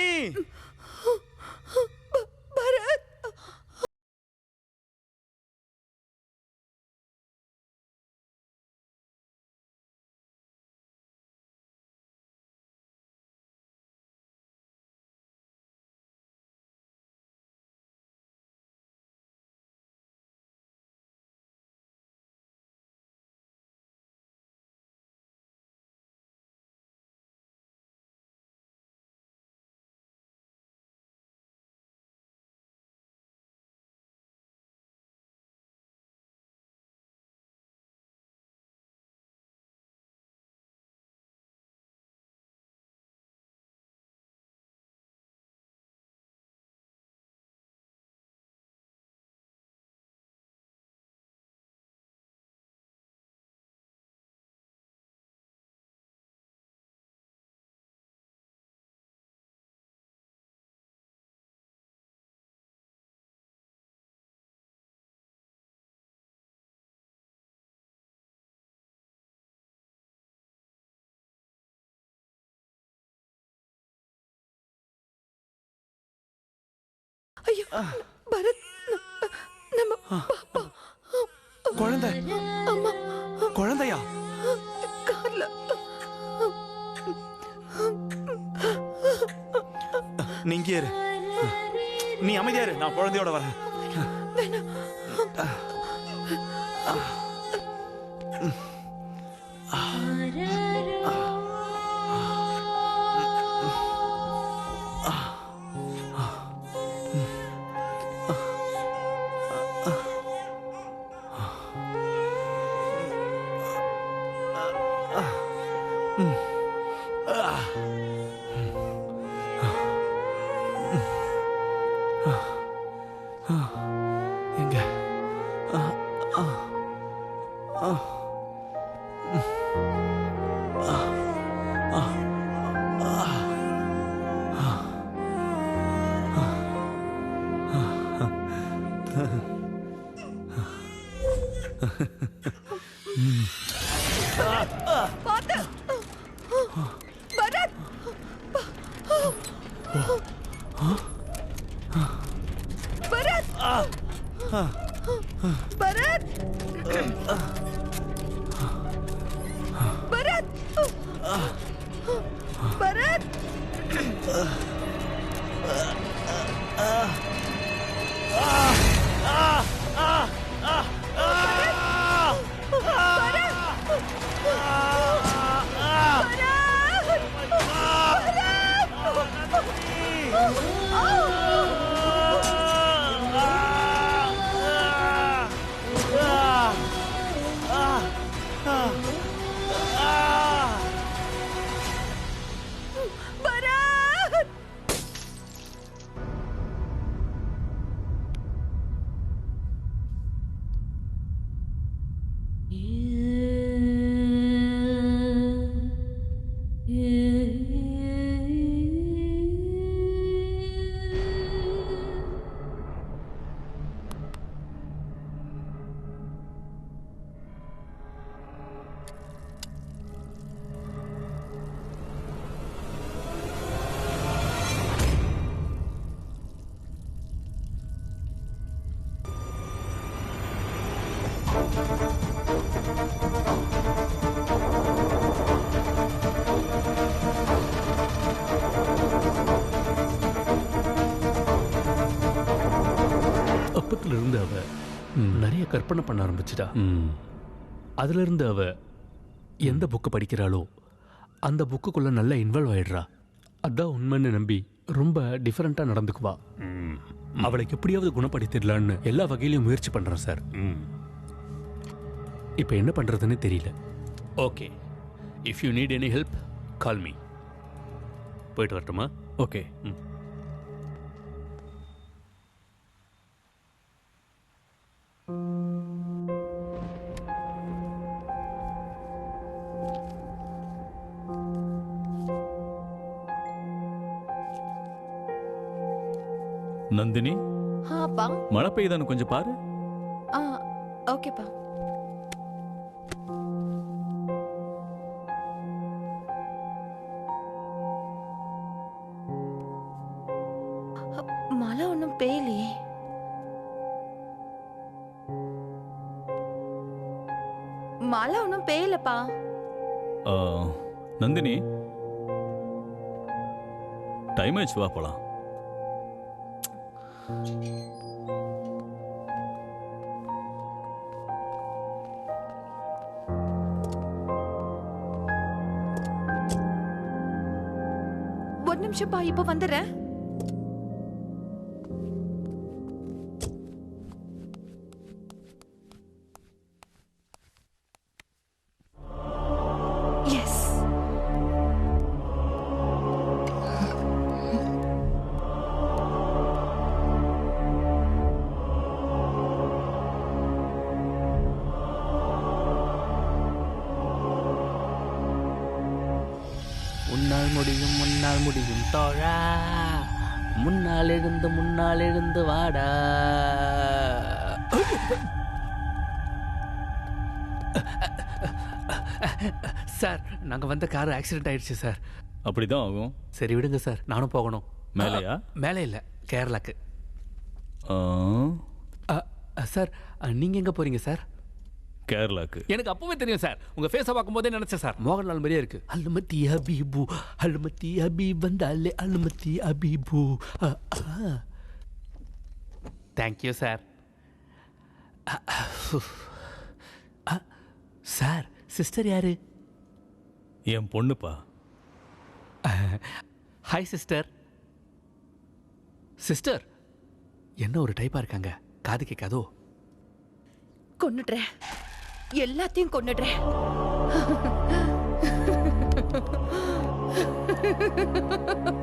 பரத் நம்ம பாப்பா குழந்தை அம்மா குழந்தையா? கார்ல நீ இங்கே இரு. நீ அமைதியா இரு, நான் குழந்தையோட வரேன். எங்க? பாத்து பரத் பரத் பரத் பரத் பரத் அப்பத்துல இருந்து அவ நிறைய கற்பனை பண்ண ஆரம்பிச்சிட்டா. அதுல இருந்து அவ எந்த புக்கு படிக்கிறாளோ அந்த புக்குக்குள்ள நல்லா இன்வால்வ் ஆயிடுறா. அதான் உண்மைன்னு நம்பி ரொம்ப டிஃபரெண்டா நடந்துக்குவா. அவளுக்கு எப்படியாவது குணப்படுத்திடலான்னு எல்லா வகையிலையும் முயற்சி பண்றேன் சார். இப்போ என்ன பண்றதுன்னு தெரியல. Okay, if you need any help call me. போயிட்டு வரட்டுமா? ஓகே. நந்தினி, அப்பா மழை பெய்யுதான்னு கொஞ்சம் பாரு. ஓகேப்பா. மழை ஒன்றும் பெய்யலையே. மழை ஒன்றும் பெய்யலப்பா. நந்தினி, டைம் ஆயிடுச்சு, வா போலாம். ஒரு நிமிஷம்ப்பா, இப்ப வந்துடுறேன். எஸ். முன்னால் முடியும் தோழா, முன்னால் எழுந்து வாடா. சார், நாங்கள் வந்த கார் ஆக்சிடென்ட் ஆயிடுச்சு சார். அப்படிதான் ஆகும். சரி விடுங்க சார், நானும் போகணும். மேலையா? மேலே இல்லை, கேரளாக்கு. சார் நீங்க எங்க போறீங்க சார்? கேரளாக்கு. எனக்கு அப்பவே தெரியும் சார், உங்க ஃபேஸை பார்க்கும்போதே நினைச்சேன் சார், மோகன்லால் மாதிரியே இருக்கு. அலுமதி ஹபீபு அலுமதி ஹபீப் வந்தாலே அலுமதி ஹபீபு. Thank you sir. சார் சிஸ்டர் யாரு? என் பொண்ணுப்பா. Hi sister. சிஸ்டர் என்ன ஒரு டைப்பா இருக்காங்க, காது கேட்காதோ? கொன்னுடுறேன், எல்லாத்தையும் கொன்னுடுறேன்.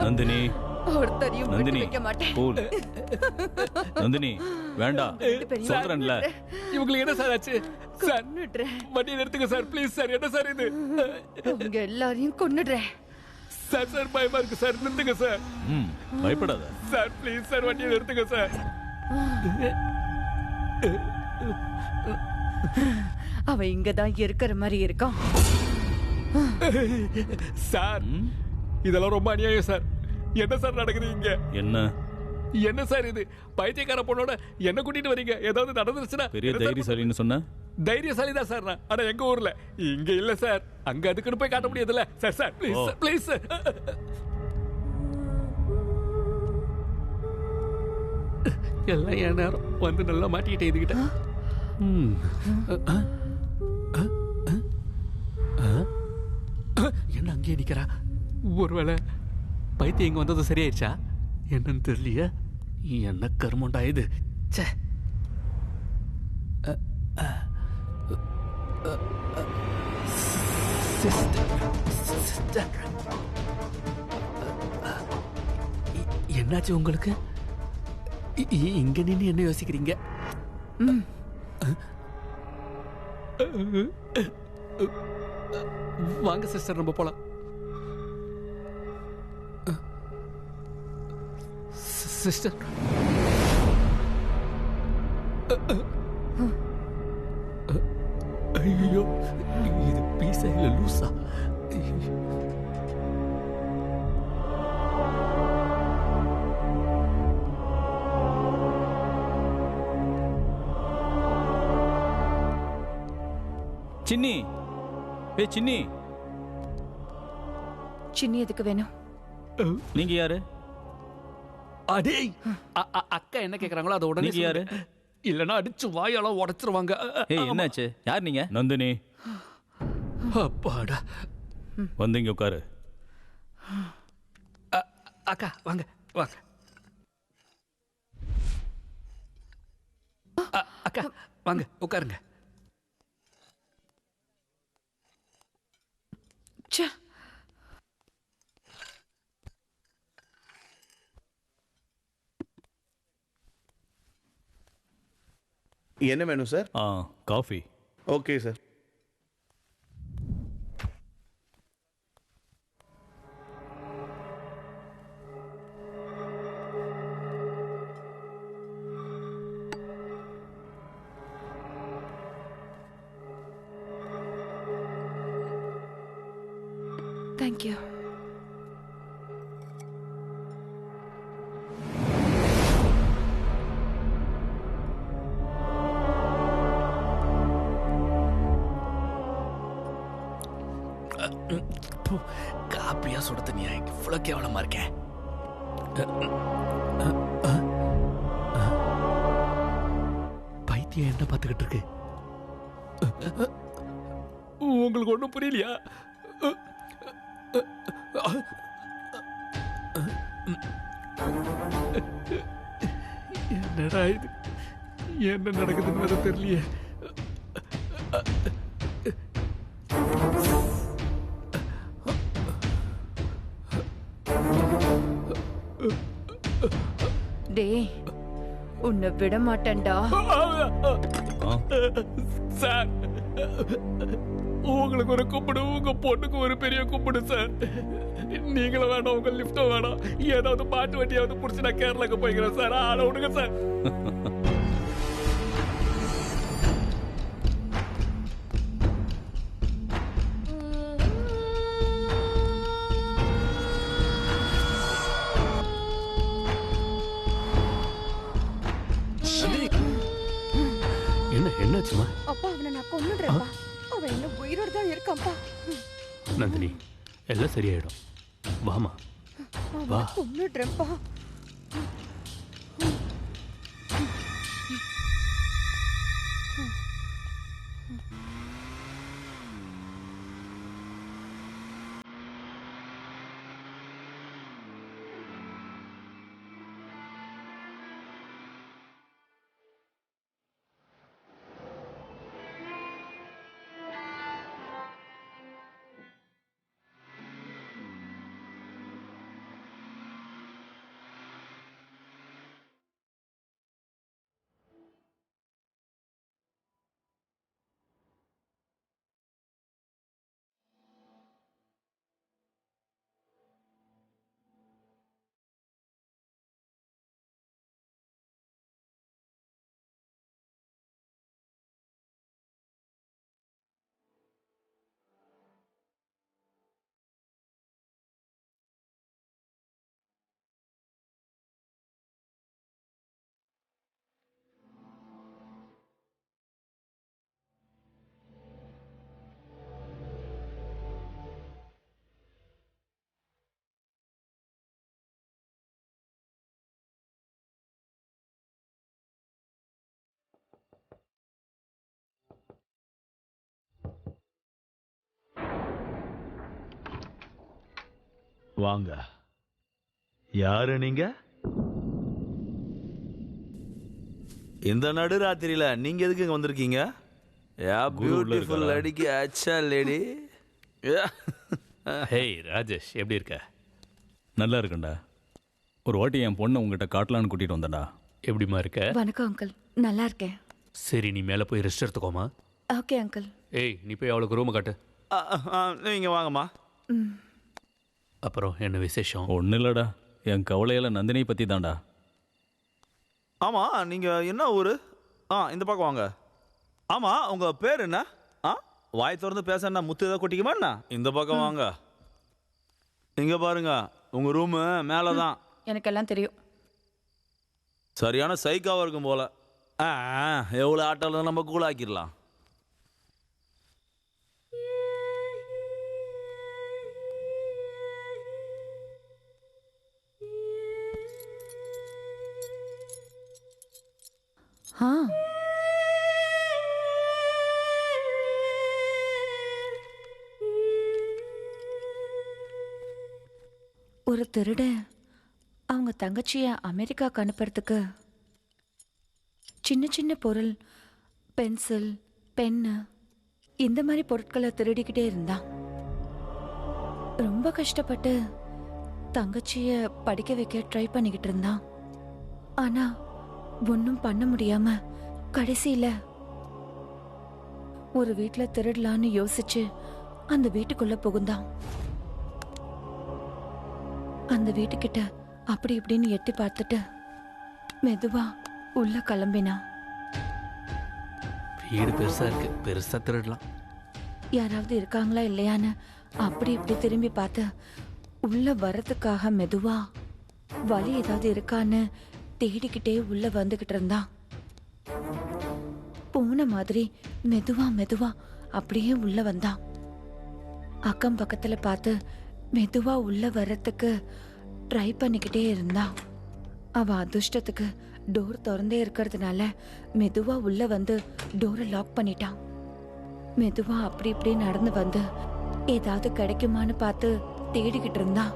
நந்தினி, ஒருத்தரையும் விட்டு நந்தினி, வைக்க மாட்டேன். கூல். நந்தினி வேண்டாம் சொல்றேன்ல. இவங்களுக்கு என்ன சார் ஆச்சு? சார் கொன்னுடுறேன். வண்டியை நிறுத்துங்க சார் ப்ளீஸ் சார். என்ன சார் இது? உங்க எல்லாரையும் கொன்னுடுறேன். சார் சார் பயமா இருக்கு சார், நிறுத்துங்க சார். பயப்படாத சார் ப்ளீஸ் சார், வண்டியை நிறுத்துங்க சார். அவ இங்கதான் இருக்கிற மாதிரி இருக்கான். சார் இதெல்லாம் ரொம்ப அநியாயம் சார். என்ன சார் நடக்குது இங்க? என்ன சார் இது? பைத்தியக்கார பொண்ணோட என்ன கூட்டிட்டு வரீங்க? ஏதாவது நடந்துருச்சுன்னா? பெரிய தைரியசாலின்னு சொன்ன. தைரியசாலி தான் சார் நான், ஆனா எங்க ஊர்ல இங்க இல்ல சார். அங்க அதுக்குன்னு போய் காட்ட முடியாதுல்ல sir. Sir please sir, please sir. எல்லாம் என் நேரம் வந்து நல்லா மாட்டிக்கிட்டே இதுகிட்ட. என்ன அங்கேயே நிக்கிறா? ஒருவேளை பைத்தியம் இங்க வந்தது சரியாயிடுச்சா என்னன்னு தெரியலையே. என்ன கருமண்டா இது? ச்சே. என்னாச்சு உங்களுக்கு? இங்க நின்று என்ன யோசிக்கிறீங்க? வாங்க சிஸ்டர், நம்ம போலாம். சிஸ்டர் ஐயோ, இது பீஸா இல்ல லூசா? சின்னி, ஏ சின்னி. சின்னி எதுக்கு வேணும்? நீங்க யாரு? அடே அக்கா என்ன கேக்குறாங்களோ அதை உடனே நீங்க யாரு? இல்லனா அடிச்சு வாயால உடைச்சிருவாங்க. ஏய் என்னாச்சு? யார் நீங்க? நந்தினி. அப்பாடா. வந்து இங்க உட்காரு. அக்கா வாங்க வாங்க. அக்கா வாங்க உட்காருங்க. ச்சே, என்ன வேணும் sir? Coffee. Okay sir. Thank you. காப்பியா சுட தனியா இவ்வளவு கேவலமா இருக்கேன். பைத்தியம் என்ன பார்த்துக்கிட்டு இருக்கு? உங்களுக்கு ஒண்ணும் புரியலையா? என்னடா இது? என்ன நடக்குதுன்னு தெரியலையே. டேய், உன்னை விட மாட்டேன்டா. சார் உங்களுக்கு ஒரு கும்பிடு, உங்க பொண்ணுக்கு ஒரு பெரிய கும்பிடு சார். நீங்களும் வேணாம், உங்க லிப்டும் வேணாம். ஏதாவது பாட்டு வண்டியாவது புடிச்சு நான் கேரளாக்கு போய்க்கிறேன் சார். ஆள விடுங்க சார். என்னாச்சுமா? அப்பா அவனை நான் கொன்னுடுறேன்ப்பா. அவன் இன்னும் உயிரோட தான் இருக்கான்ப்பா. நந்தினி, எல்லாம் சரியாயிடும். வாமா, வா. அவனை கொன்னுடுறேன்ப்பா. வாங்க. யாரு நீங்க? இந்த நடுராத்திரியில நீங்க எதுக்கு இங்க வந்திருக்கீங்க? யா பியூட்டிஃபுல் லேடிக்கு அச்சா லேடி. ஹேய் ராஜேஷ், எப்படி இருக்க? நல்லா இருக்கேன்டா. ஒரு வாட்டி என் பொண்ணை உங்ககிட்ட காட்டலான்னு கூட்டிட்டு வந்தேன்டா. எப்படிமா இருக்க? வணக்கம் அங்கிள். நல்லா இருக்கேன். சரி, நீ மேலே போய் ரெஸ்ட் எடுத்துக்கோமா. Okay uncle. ஏய், நீ போய் அவளுக்கு ரூமை காட்டு. நீங்க வாங்கம்மா. அப்புறம் என்ன விசேஷம்? ஒன்றும் இல்லைடா, என் கவலையில் நந்தினியை பற்றி தான்டா. ஆமா, நீங்க என்ன ஊரு? இந்த பக்கம் வாங்க. ஆமா, உங்க பேர் என்ன? வாய் திறந்து பேச என்ன முத்து ஏதாவது கொட்டிக்குமா என்ன? இந்த பக்கம் வாங்க. இங்க பாருங்க, உங்க ரூமு மேலதான். எனக்கு எல்லாம் தெரியும். சரியான சைக்காவா இருக்கும் போல. எவ்வளவு ஆட்டாலும் நம்ம கூலாக்கிடலாம். ஒரு திருடன் அவங்க தங்கச்சிய அமெரிக்காவுக்கு அனுப்புறதுக்கு சின்ன சின்ன பொருள், பென்சில், பென்னு, இந்த மாதிரி பொருட்களை திருடிக்கிட்டே இருந்தான். ரொம்ப கஷ்டப்பட்டு தங்கச்சிய படிக்க வைக்க ட்ரை பண்ணிக்கிட்டு இருந்தான். ஆனா ஒன்றும் பண்ண முடியாம கடைசியில ஒரு வீட்டுல திருடலான்னு யோசிச்சு அந்த வீட்டுக்குள்ள புகுந்தான். அந்த வீட்டுக்கிட்ட அப்படி இப்படின்னு எட்டி பார்த்துட்டு மெதுவா உள்ள கிளம்பினான். வீடு பெருசா இருக்கு, பெருசா திருடலாம். யாராவது இருக்காங்களா இல்லையான்னு அப்படி இப்படி திரும்பி பார்த்து உள்ள வர்றதுக்காக மெதுவா வழி ஏதாவது இருக்கான்னு தேடிக்கிட்டே உள்ள வந்துகிட்டு இருந்தான். பூனை மாதிரி மெதுவா மெதுவா அப்படியே உள்ள வந்தான். அக்கம் பக்கத்துல பார்த்து மெதுவா உள்ள வர்றதுக்கு ட்ரை பண்ணிக்கிட்டே இருந்தான். அவ அதிர்ஷ்டத்துக்கு டோர் திறந்தே இருக்கிறதுனால மெதுவா உள்ள வந்து டோரை லாக் பண்ணிட்டான். மெதுவா அப்படி இப்படி நடந்து வந்து ஏதாவது கிடைக்குமான்னு பார்த்து தேடிக்கிட்டு இருந்தான்.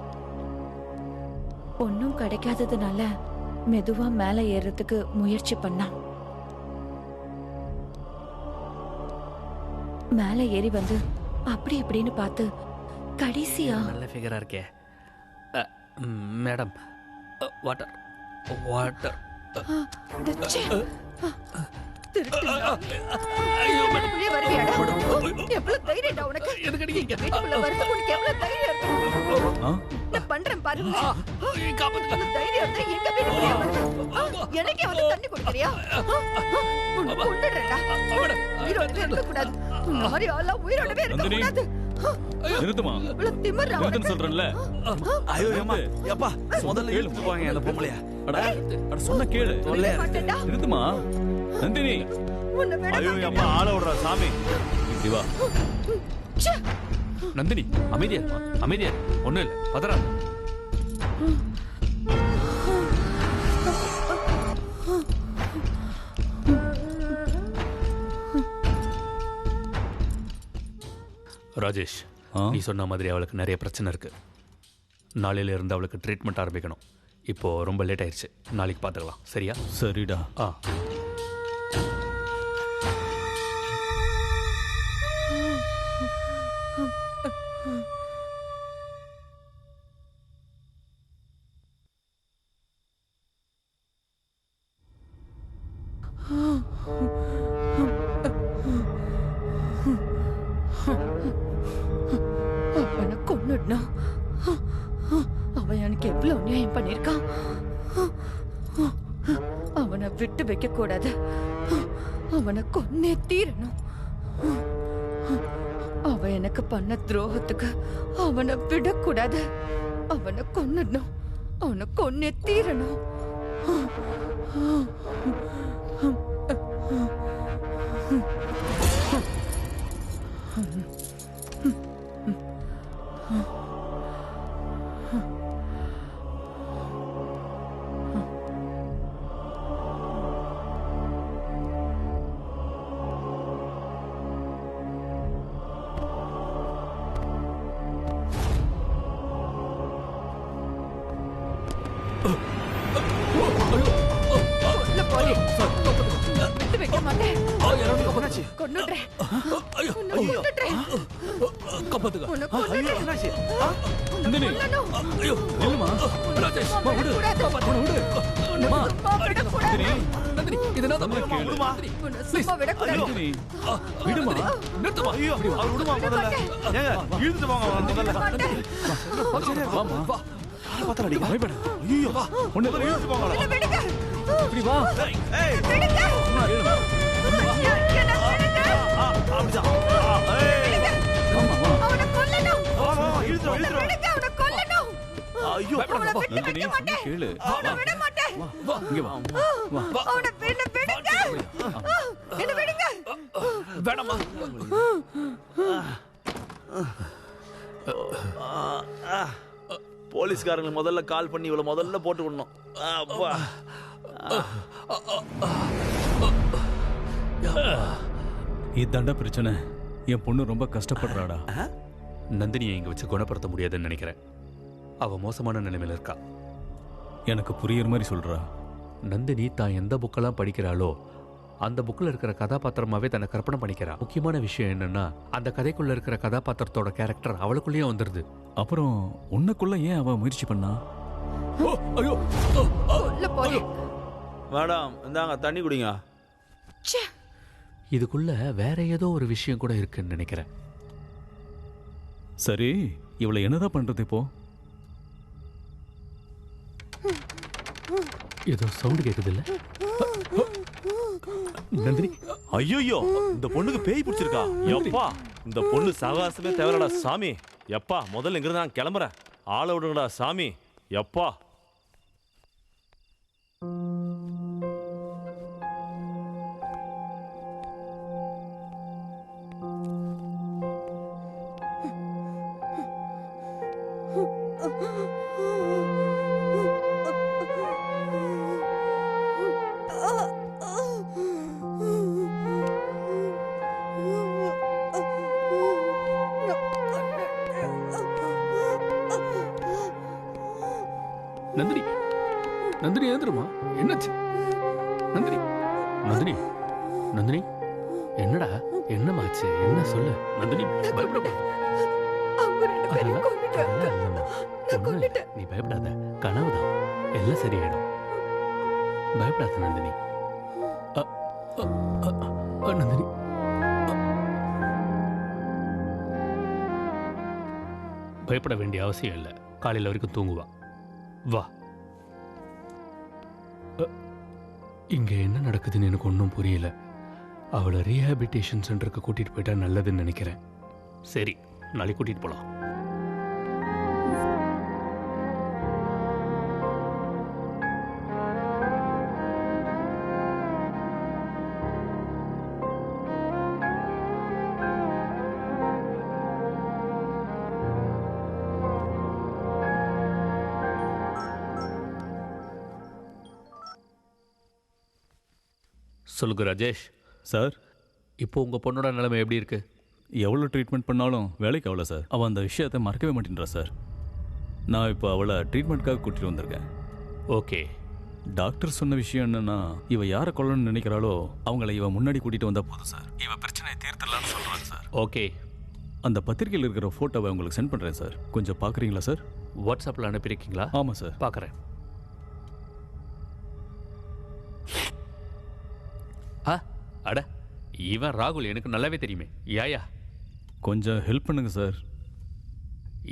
ஒன்னும் கிடைக்காததுனால மெதுவா மேல ஏறதுக்கு முயற்சி பண்ணான். மேல ஏறி வந்து அப்படி இப்படின்னு பார்த்து கடைசியா நல்ல ஃபிகரா இருக்கே. Madam, water water. ச்சே! திருட்டுங்களா? வீட்டுக்குள்ளே வருவியாடா? எவ்வளவு தைரியம்டா உனக்கு? வீட்டுக்குள்ள வரதுக்கு உனக்கு எவ்வளவு தைரியம் இருக்கு? நான் பண்றேன் பாரு. எவ்வளவு தைரியம் இருந்தா எங்க வீட்டுக்குள்ளே வருது? எனக்கே வந்து தண்ணி குடிக்கிறியா? உன்னை கொன்னுடுறேன்டா. உயிரோடவே இருக்கக்கூடாது. உன்னை மாதிரி ஆளா உயிரோடவே இருக்கக்கூடாது. நிறுத்துமா, இவ்வளவு திமிர்றா நிறுத்துன்னு உனக்கு? சொல்றேன்ல. ஐயோ ஏமா, எப்பா முதல்ல இழுத்து போங்க அந்த பொம்பளையா. அட சொன்ன கேளு. விட மாட்டேன்டா. நிறுத்துமா நந்தினி. உன்னை விட ஐயோ அப்பா ஆள விடுறா சாமி. இப்படி வா. ச்சே! நந்தினி அமைதியா இருமா, அமைதியா இரு. ஒண்ணும் இல்ல, பதறாத. ராஜேஷ், நீ சொன்ன மாதிரி அவளுக்கு நிறைய பிரச்சனை இருக்கு. நாளையில இருந்து அவளுக்கு ட்ரீட்மெண்ட் ஆரம்பிக்கணும். இப்போ ரொம்ப லேட் ஆயிடுச்சு, நாளைக்கு பார்த்துக்கலாம். சரியா? சரிடா. ஆ. அவனை கொன்னுடணும். அவன் எனக்கு எவ்வளவு நியாயம் பண்ணிருக்கான். அவனை விட்டு வைக்க கூடாது. அவனை கொன்னே தீரணும். அவன் எனக்கு பண்ண துரோகத்துக்கு அவனை விடக்கூடாது. அவனை கொன்னுடணும். அவனை கொன்னே தீரணும். விட்டு வைக்க மாட்டேன். கொன்னுடுறேன். உன்னை கொன்னுடுறேன். காப்பாத்துக்க. உன்னை கொன்னுடுறேன். நந்தினி, கொல்லணும். ஐயோ, நில்லுமா. ராஜேஷ், வா, விடு. காப்பாத்து, உன்னை விடு. அம்மா, நந்தினி, நந்தினி, இதை நான் தான் கேளு. விடுமா. உன்னை சும்மா விடக்கூடாது. நந்தினி, விடுமா. நிறுத்துமா. ஐயோ அவர் விடுமா முதல்ல. ஏங்க இழுத்துட்டு போங்க அவனை முதல்ல. வாமா, வா. பாத்தறடி. பயப்பட. ஐயோ வா. ஒண்ணு இழுத்துட்டு போங்க. என்னை விடுங்க. இப்படி வா. ஏய் விடுங்க. அப்படிதான். ஏய் அவனை கொல்லணும். வா வா இழுத்துட்டு இழுத்துட்டு. விடுங்க, அவனை கொல்லணும். ஐயோ அவனை விட்டு நந்தினி, வைக்க மாட்டேன். கேளு. அவனை விட மாட்டேன். வா, இங்க வா. வா. அவனை விடுங்க. என்னை விடுங்க. வேணாமா. போலீஸ்காரங்களுக்கு முதல்ல கால் பண்ணி இவளை முதல்ல போட்டு விடணும். அப்பா இதாண்டா பிரச்சனை. என் பொண்ணு ரொம்ப கஷ்டப்படுறாடா. நந்தினியை இங்க வச்சு குணப்படுத்த முடியாதுன்னு நினைக்கிறேன். அவ மோசமான நிலைமையில இருக்கா. எனக்கு புரியுற மாதிரி சொல்றா. நந்தினி தான் எந்த புக்கெல்லாம் படிக்கிறாளோ அந்த புக்கில் இருக்கிற கதாபாத்திரமாவே தன்னை கற்பனை பண்ணிக்கிறா. முக்கியமான விஷயம் என்னன்னா, அந்த கதைக்குள்ள இருக்கிற கதாபாத்திரத்தோட கேரக்டர் அவளுக்குள்ளேயே வந்துருது. அப்புறம் உன்னைக்குள்ள ஏன் அவ முயற்சி பண்ணா? ஐயோ, உள்ள போய். மேடம் இந்தாங்க தண்ணி குடிங்க. ச்சே. இதுக்குள்ள வேற ஏதோ ஒரு விஷயம் கூட இருக்குன்னு நினைக்கிறேன். சரி, இவளை என்னதான் பண்றது இப்போ? ஏதோ சவுண்ட் கேக்குது இல்ல? நந்தினி, ஐயோ இந்த பொண்ணுக்கு பேய் பிடிச்சிருக்கா. எப்பா இந்த பொண்ணு சகாசமே தேவைடா சாமி. எப்பா முதல்ல இங்கிருந்து நான் கிளம்புறேன். ஆளை விடுங்கடா சாமி. எப்பா நந்தினி, நந்தினி எழுந்துருமா. என்னாச்சு நந்தினி? நந்தினி, நந்தினி, என்னடா என்னமாச்சு? என்ன சொல்லு நந்தினி. பயப்படக்கூடாது. அவங்க ரெண்டு பேரையும் கொன்னுட்டாங்க. அதெல்லாம் இல்லம்மா. ஒண்ணும் இல்ல. நீ பயப்படாத. கனவுதான். எல்லாம் சரியாயிடும். பயப்படாத நந்தினி. நந்தினி, பயப்பட வேண்டிய அவசியம் இல்லை. காலையில் வரைக்கும் தூங்குவா. வா. இங்க என்ன நடக்குதுன்னு எனக்கு ஒன்றும் புரியல. அவளை ரீஹாபிலிட்டேஷன் சென்டருக்கு கூட்டிட்டு போயிட்டா நல்லதுன்னு நினைக்கிறேன். சரி, நாளைக்கு கூட்டிட்டு போலாம். சொல்லுங்க ராஜேஷ். சார் இப்போ உங்கள் பொண்ணோட நிலைமை எப்படி இருக்கு? எவ்வளோ ட்ரீட்மெண்ட் பண்ணாலும் வேலைக்கு ஆகல சார். அவள் அந்த விஷயத்தை மறக்கவே மாட்டேன்றா சார். நான் இப்போ அவளை ட்ரீட்மெண்ட்காக கூட்டிகிட்டு வந்திருக்கேன். ஓகே. டாக்டர் சொன்ன விஷயம் என்னன்னா, இவ யாரை கொல்லணும்னு நினைக்கிறாளோ அவங்கள இவ முன்னாடி கூட்டிகிட்டு வந்தால் போதும் சார். இவ பிரச்சனையை தீர்த்துடலான்னு சொல்கிறாங்க சார். ஓகே. அந்த பத்திரிகையில் இருக்கிற ஃபோட்டோவை உங்களுக்கு சென்ட் பண்ணுறேன் சார். கொஞ்சம் பார்க்குறீங்களா சார்? வாட்ஸ்அப்பில் அனுப்பியிருக்கீங்களா? ஆமாம் சார். பார்க்குறேன். அட, இவன் ராகுல் எனக்கு நல்லாவே தெரியுமே. யாயா, கொஞ்சம் ஹெல்ப் பண்ணுங்க சார்.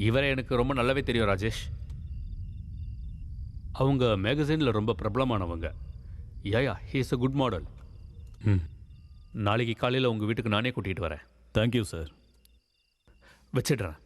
இவரை எனக்கு ரொம்ப நல்லாவே தெரியும் ராஜேஷ். அவங்க மேகசினில் ரொம்ப பிரபலமானவங்க. Ya ya, he is a good model. நாளைக்கு காலையில் உங்கள் வீட்டுக்கு நானே கூட்டிகிட்டு வரேன். Thank you sir. வச்சிடுறேன்.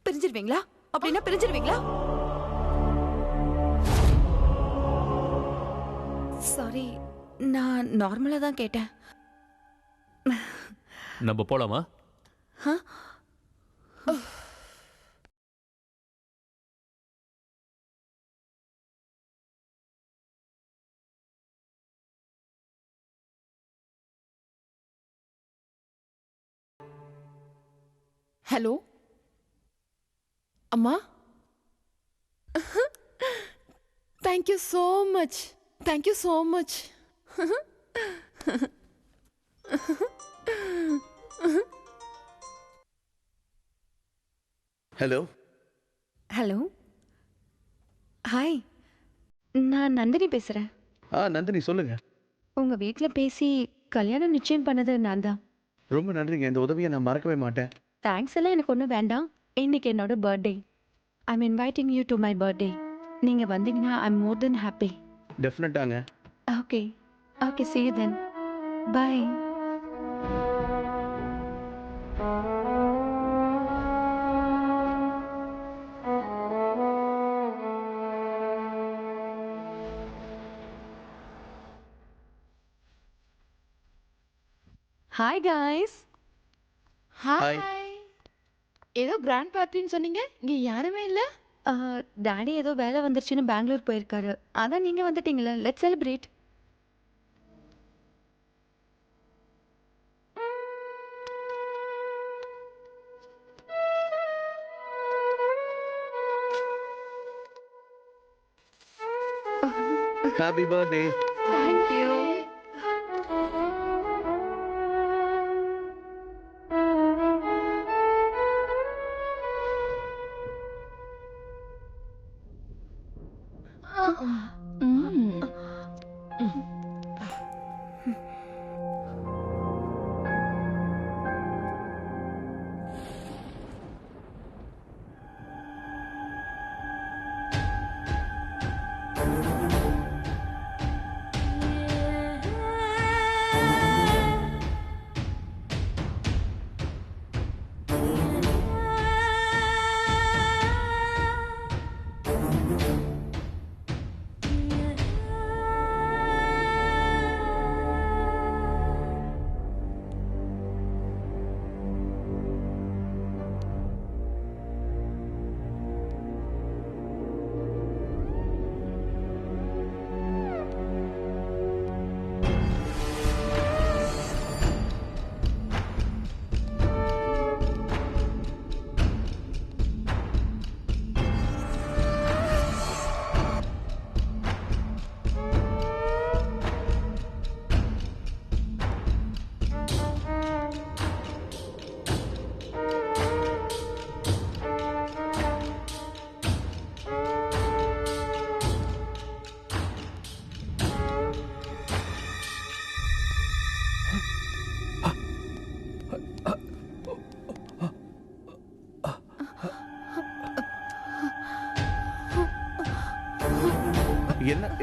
பிரிஞ்சிருவீங்களா? அப்படின்னா பிரிஞ்சிருவீங்களா? சாரி, நான் நார்மலா தான் கேட்டேன். நம்ம போலாமா? ஹலோ அம்மா. Thank you so much. Thank you so much. Hello. Hello, hi, நான் நந்தினி பேசுறேன். நந்தினி சொல்லுங்க. உங்க வீட்ல பேசி கல்யாணம் நிச்சயம் பண்ணது நான் தான். ரொம்ப நன்றிங்க. இந்த உதவியை நான் மறக்கவே மாட்டேன். தேங்க்ஸ் எல்லாம் எனக்கு ஒன்றும் வேண்டாம். இன்னைக்கு என்னோட birthday. I'm inviting you to my birthday. நீங்க வந்தீங்கன்னா ஐம் மோர் தென் ஹாப்பி. டெஃபினட்டாங்க. Okay okay, see you then. Bye. Hi guys. Hi. ஏதோ கிராண்ட் பார்ட்டின்னு சொன்னீங்க, இங்கே யாருமே இல்லை. டாடி ஏதோ வேலை வந்துருச்சுன்னு பெங்களூர் போயிருக்காரு. அதான் நீங்க வந்துட்டீங்களா? Let's celebrate. Happy birthday. Thank you.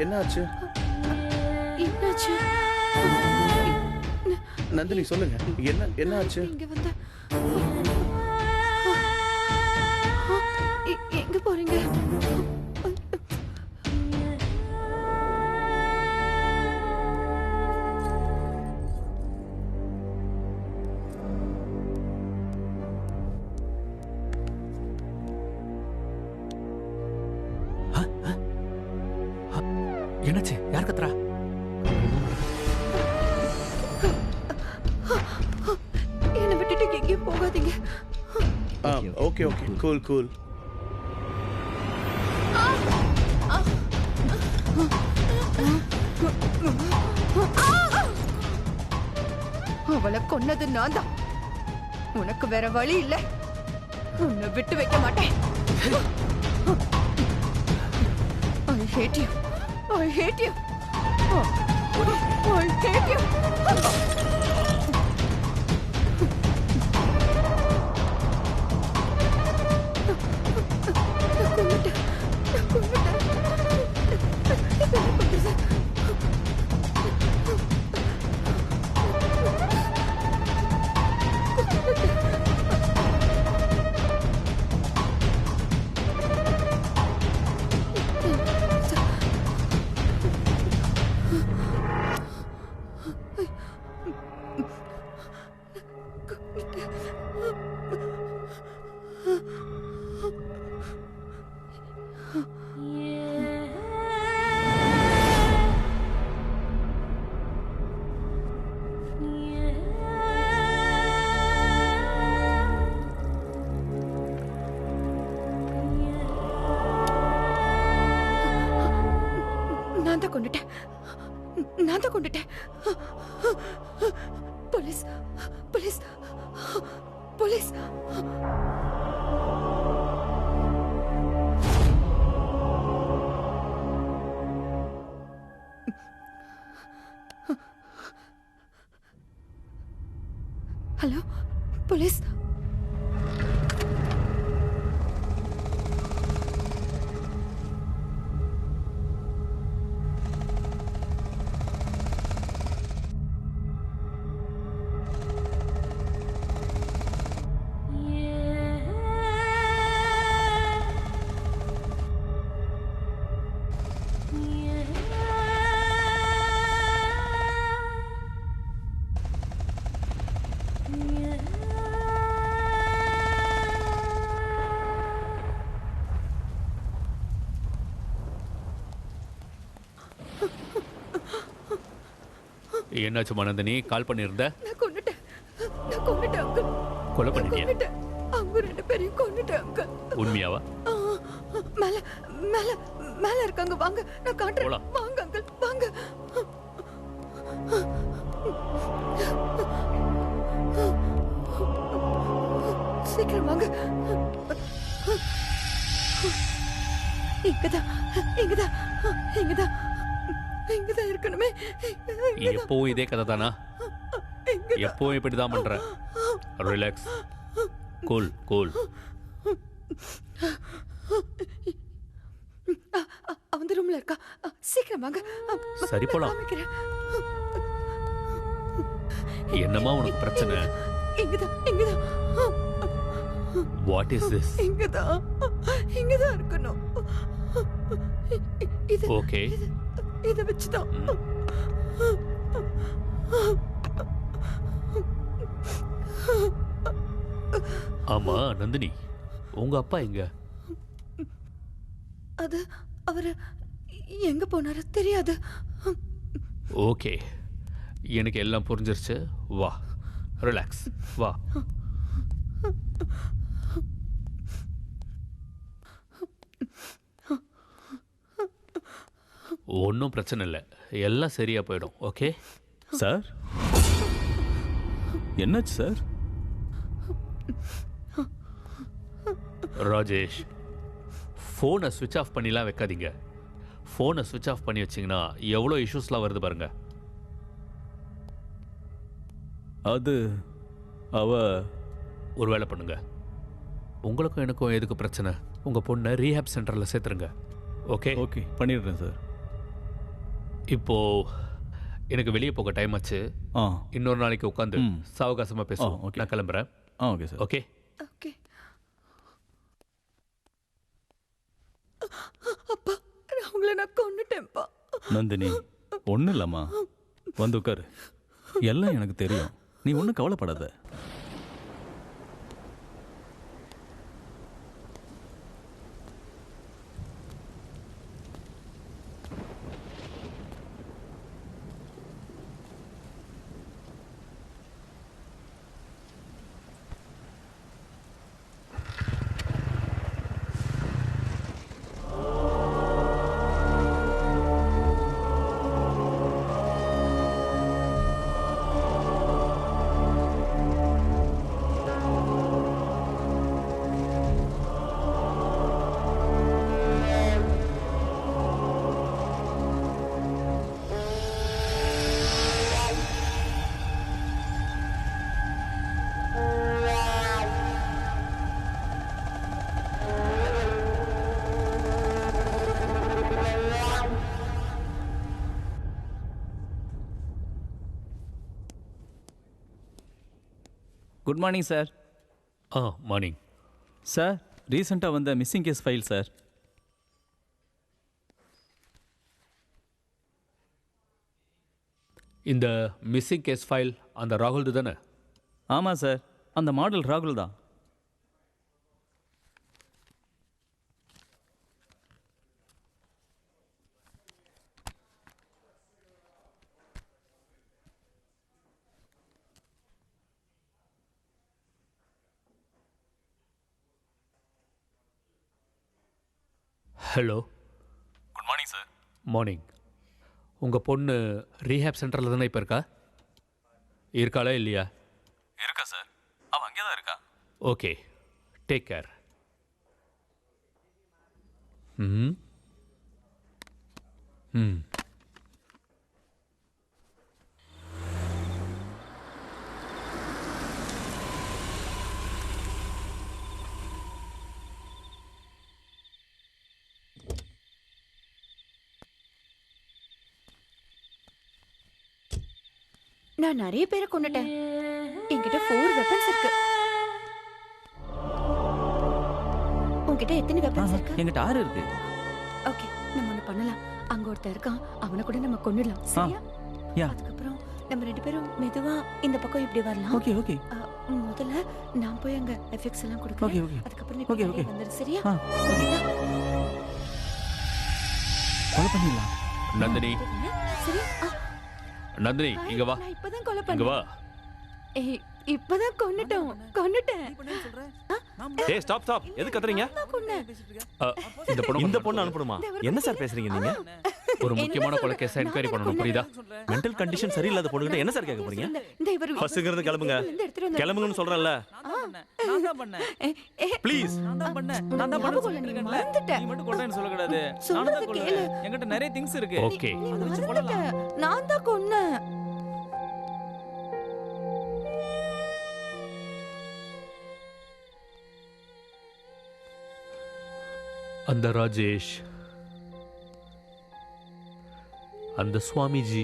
என்ன ஆச்சு? என்னாச்சு? நந்தினி சொல்லுங்க, என்ன ஆச்சு? இங்க வந்த எங்க போறீங்க? என்னாச்சு? யார் கத்துறா? என்னை விட்டுட்டு எங்கேயும் போகாதீங்க. Okay cool. அவளை கொன்னது நான் தான். உனக்கு வேற வழி இல்ல. உன்னை விட்டு வைக்க மாட்டேன். I hate you. I hate you. I hate you. நான் தான் கொண்டுட்டேன். Police police police. Hello police. என்னாச்சு நந்தினி? கால் பண்ணியிருந்த? நான் கொன்னுட்டேன் அங்கிள். கொலை பண்ணிட்டியா? அவங்க ரெண்டு பேரையும் கொன்னுட்டேன் அங்கிள். உண்மையாவா? மேல மேல மேல இருக்காங்க, வாங்க நான் காட்டுறேன். போலாம். வாங்க அங்கிள் வாங்க. சீக்கிரம் வாங்க. இங்கதான் இங்கதான் இங்கதான் இங்கதான் இருக்கணுமே. எப்பவும் இதே கதை தானா? எப்பவும் இப்படிதான் பண்ற? Relax, cool cool. அந்த ரூம்ல இருக்கா, சீக்கிரம் வாங்க. சரி போலாம். என்னமா உனக்கு பிரச்சனை? இங்கதான் இங்கதான். What is this? இங்கதான் இருக்கணும். இது ஓகே, இதை வச்சுதான். ஆமா நந்தினி, உங்க அப்பா எங்க? அது அவரு எங்க போனாரு தெரியாது. ஓகே, எனக்கு எல்லாம் புரிஞ்சிருச்சு. வா, ரிலாக்ஸ், வா. ஒன்றும் பிரச்சனை இல்லை, எல்லாம் சரியா போயிடும். ஓகே சார், என்னாச்சு சார்? ராஜேஷ், ஃபோனை சுவிட்ச் ஆஃப் பண்ணிலாம் வைக்காதீங்க. ஃபோனை சுவிட்ச் ஆஃப் பண்ணி வச்சிங்கன்னா எவ்வளோ இஷ்யூஸ்லாம் வருது பாருங்க. அது அவ ஒரு வேலை பண்ணுங்க, உங்களுக்கும் எனக்கும் எதுக்கு பிரச்சனை? உங்கள் பொண்ணை ரீஹேப் சென்டரில் சேர்த்துருங்க. ஓகே ஓகே பண்ணிடுறேன் சார். இப்போ எனக்கு வெளியே போக டைம் ஆச்சு. ஆ இன்னொரு நாளைக்கு உட்காந்து சாவகாசமா பேசுவோம். ஓகே. நான் கிளம்புறேன். Okay sir. ஓகே. ஓகே. அப்பா, அவங்கள நான் கொன்னுட்டேன்ப்பா. நந்தினி, ஒன்றும் இல்லைம்மா, வந்து உட்காரு. எல்லாம் எனக்கு தெரியும், நீ ஒன்றும் கவலைப்படாத. Good morning sir. Morning sir, ரீசெண்டாக வந்த மிஸ்ஸிங் கேஸ் ஃபைல் சார். இந்த மிஸ்ஸிங் கேஸ் ஃபைல் அந்த ராகுல்து தானே? ஆமாம் சார், அந்த மாடல் ராகுல் தான். Hello. Good morning sir. Morning. உங்கள் பொண்ணு ரீஹேப் சென்டரில் தானே இப்போ இருக்கா? இருக்காளா இல்லையா? இருக்கா சார், அவன் அங்கே தான் இருக்கா. Okay, take care. ம் ம் நான் நிறைய பேரை கொன்னுட்டேன். என்கிட்ட 4 வெப்பன்ஸ் இருக்கு. உன்கிட்ட எத்தனை வெப்பன்ஸ் இருக்கு? என்கிட்ட 6 இருக்கு. ஓகே, நம்ம ஒண்ணு பண்ணலாம். அங்க ஒருத்தன் இருக்கான், அவனை கூட நம்ம கொன்னுடலாம். சரியா? யா. அதுக்கப்புறம் நம்ம 2 பேரும் மெதுவா இந்த பக்கம் இப்படி வரலாம். ஓகே ஓகே முதல்ல நான் போய் அங்க எஃபெக்ட்ஸ் எல்லாம் ஓகே கொடுக்கிறேன். ஓகே அதுக்கப்புறம் நீ ஓகே, பின்னாடியே ஓகே. வந்துரு. சரியா? ஓகே. கொலை பண்ணிடலாம். நந்தினி, சரி. நந்தினி இங்க வா. நான் இப்பதான் கொலை இங்க பண்ணேன். வா. ஏய், இப்பதான் கொன்னுட்டேன். டேய் ஸ்டாப் ஸ்டாப், எது கத்துறீங்க? நான் கொன்னேன். இந்த பொண்ணு இந்த பொண்ணு அனுப்பணுமா? என்ன சார் பேசுறீங்க நீங்க? ஒரு முக்கியமான கொலை கேஸ் என்கொயரி பண்ணணும், புரியுதா? மென்டல் கண்டிஷன் சரியில்லாத பொண்ணுகிட்ட என்ன சார் கேட்க போறீங்க? இந்த இவர் ஃபர்ஸ்ட் இருந்து கிளம்புங்க. இந்த எடுத்துட்டு வந்து கிளம்புங்கன்னு சொல்றேன்ல. நான் தான் பண்ணேன். ப்ளீஸ். நான் தான் பண்ணேன். ஞாபகம் இல்ல, நீ மறந்துட்ட. நீ மட்டும் கொல்றேன்னு சொல்லக்கூடாது. சொல்றது நான் தான் கேளு. கொல்லுவேன். என்கிட்ட நிறைய திங்ஸ் இருக்கு. ஓகே. நீ அதை வச்சு மறந்துட்ட. நான் தான் கொன்னேன். அந்த ராஜேஷ், அந்த சுவாமிஜி,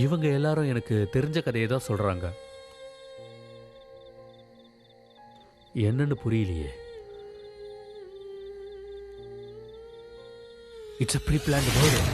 இவங்க எல்லாரும் எனக்கு தெரிஞ்ச கதையை தான் சொல்றாங்க. என்னன்னு புரியலையே. It's a pre-planned murder.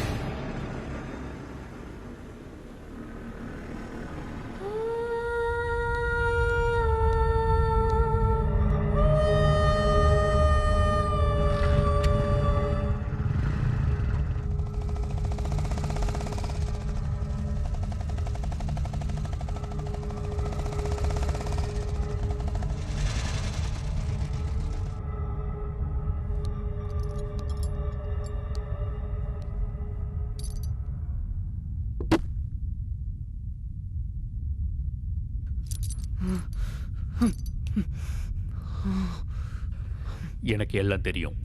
எனக்கு எல்லாம் தெரியும்.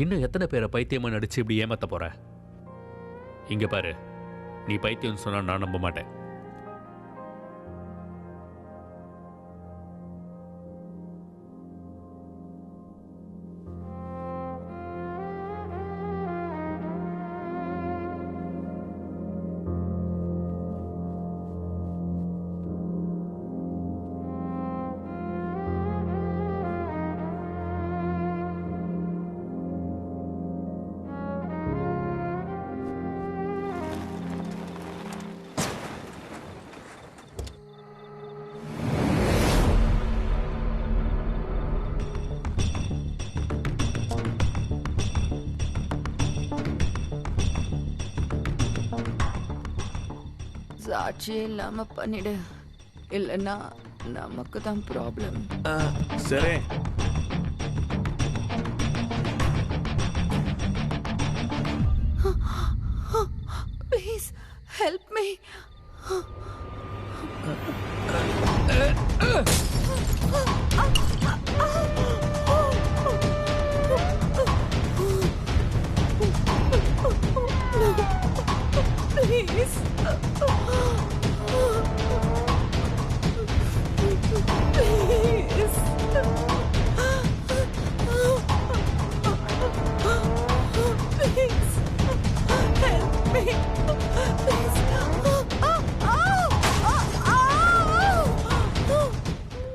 இன்னும் எத்தனை பேரை பைத்தியமா நடிச்சு இப்படி ஏமாத்த போற? இங்க பாரு, நீ பைத்தியம் சொன்னா நான் நம்ப மாட்டேன். சாட்சியே இல்லாம பண்ணிடு, இல்லைன்னா நமக்கு தான் ப்ராப்ளம். சரி, please help me. Please. Please. Please. Help me. Please.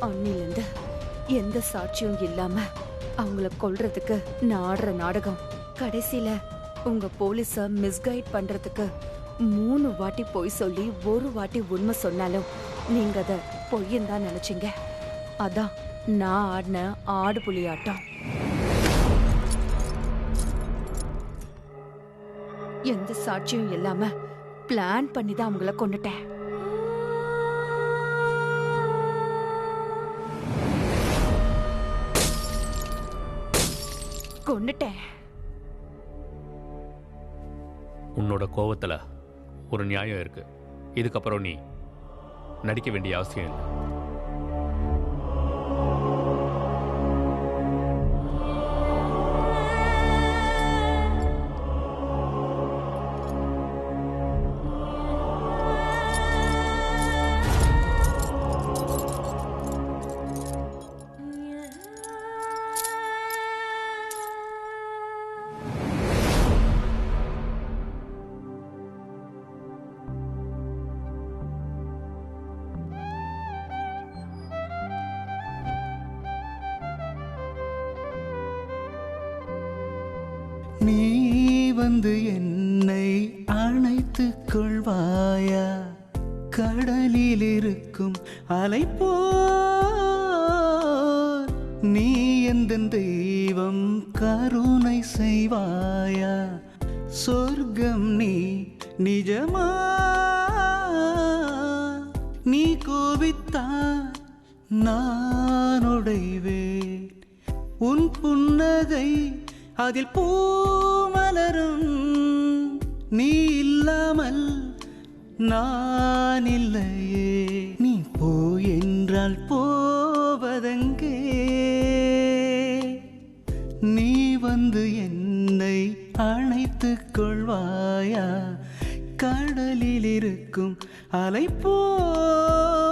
அன்னிலிருந்து எந்த சாட்சியும் இல்லாம அவங்கள கொல்றதுக்கு நான் ஆடுற நாடகம் கடைசியில உங்க போலீஸ மிஸ்கைட் பண்றதுக்கு 3 வாட்டி பொய் சொல்லி 1 வாட்டி உண்மை சொன்னாலும் நீங்க அத பொய்யன்னு தான் நினைச்சீங்க. அதான் நான் ஆடின ஆடு புலி ஆட்டம். எந்த சாட்சியும் இல்லாம பிளான் பண்ணி தான் அவங்கள கொன்னுட்டேன். கொன்னுட்டேன். உன்னோட கோவத்துல ஒரு நியாயம் இருக்கு. இதுக்கப்புறம் நீ நடிக்க வேண்டிய அவசியம் இல்லை. நீ வந்து என்னை அணைத்துக் கொள்வாயா, கடலில் இருக்கும் அலை போல் நீ எந்த தெய்வம் கருணை செய்வாயா, சொர்க்கம் நீ நிஜமா, நீ கோபித்தா நான் உடைவேன், உன் புன்னகை அதில் பூமலரும், நீ இல்லாமல் நான் இல்லையே, நீ போ என்றால் போவதெங்கே, நீ வந்து என்னை அணைத்துக் கொள்வாயா, கடலில் இருக்கும் அலை போல்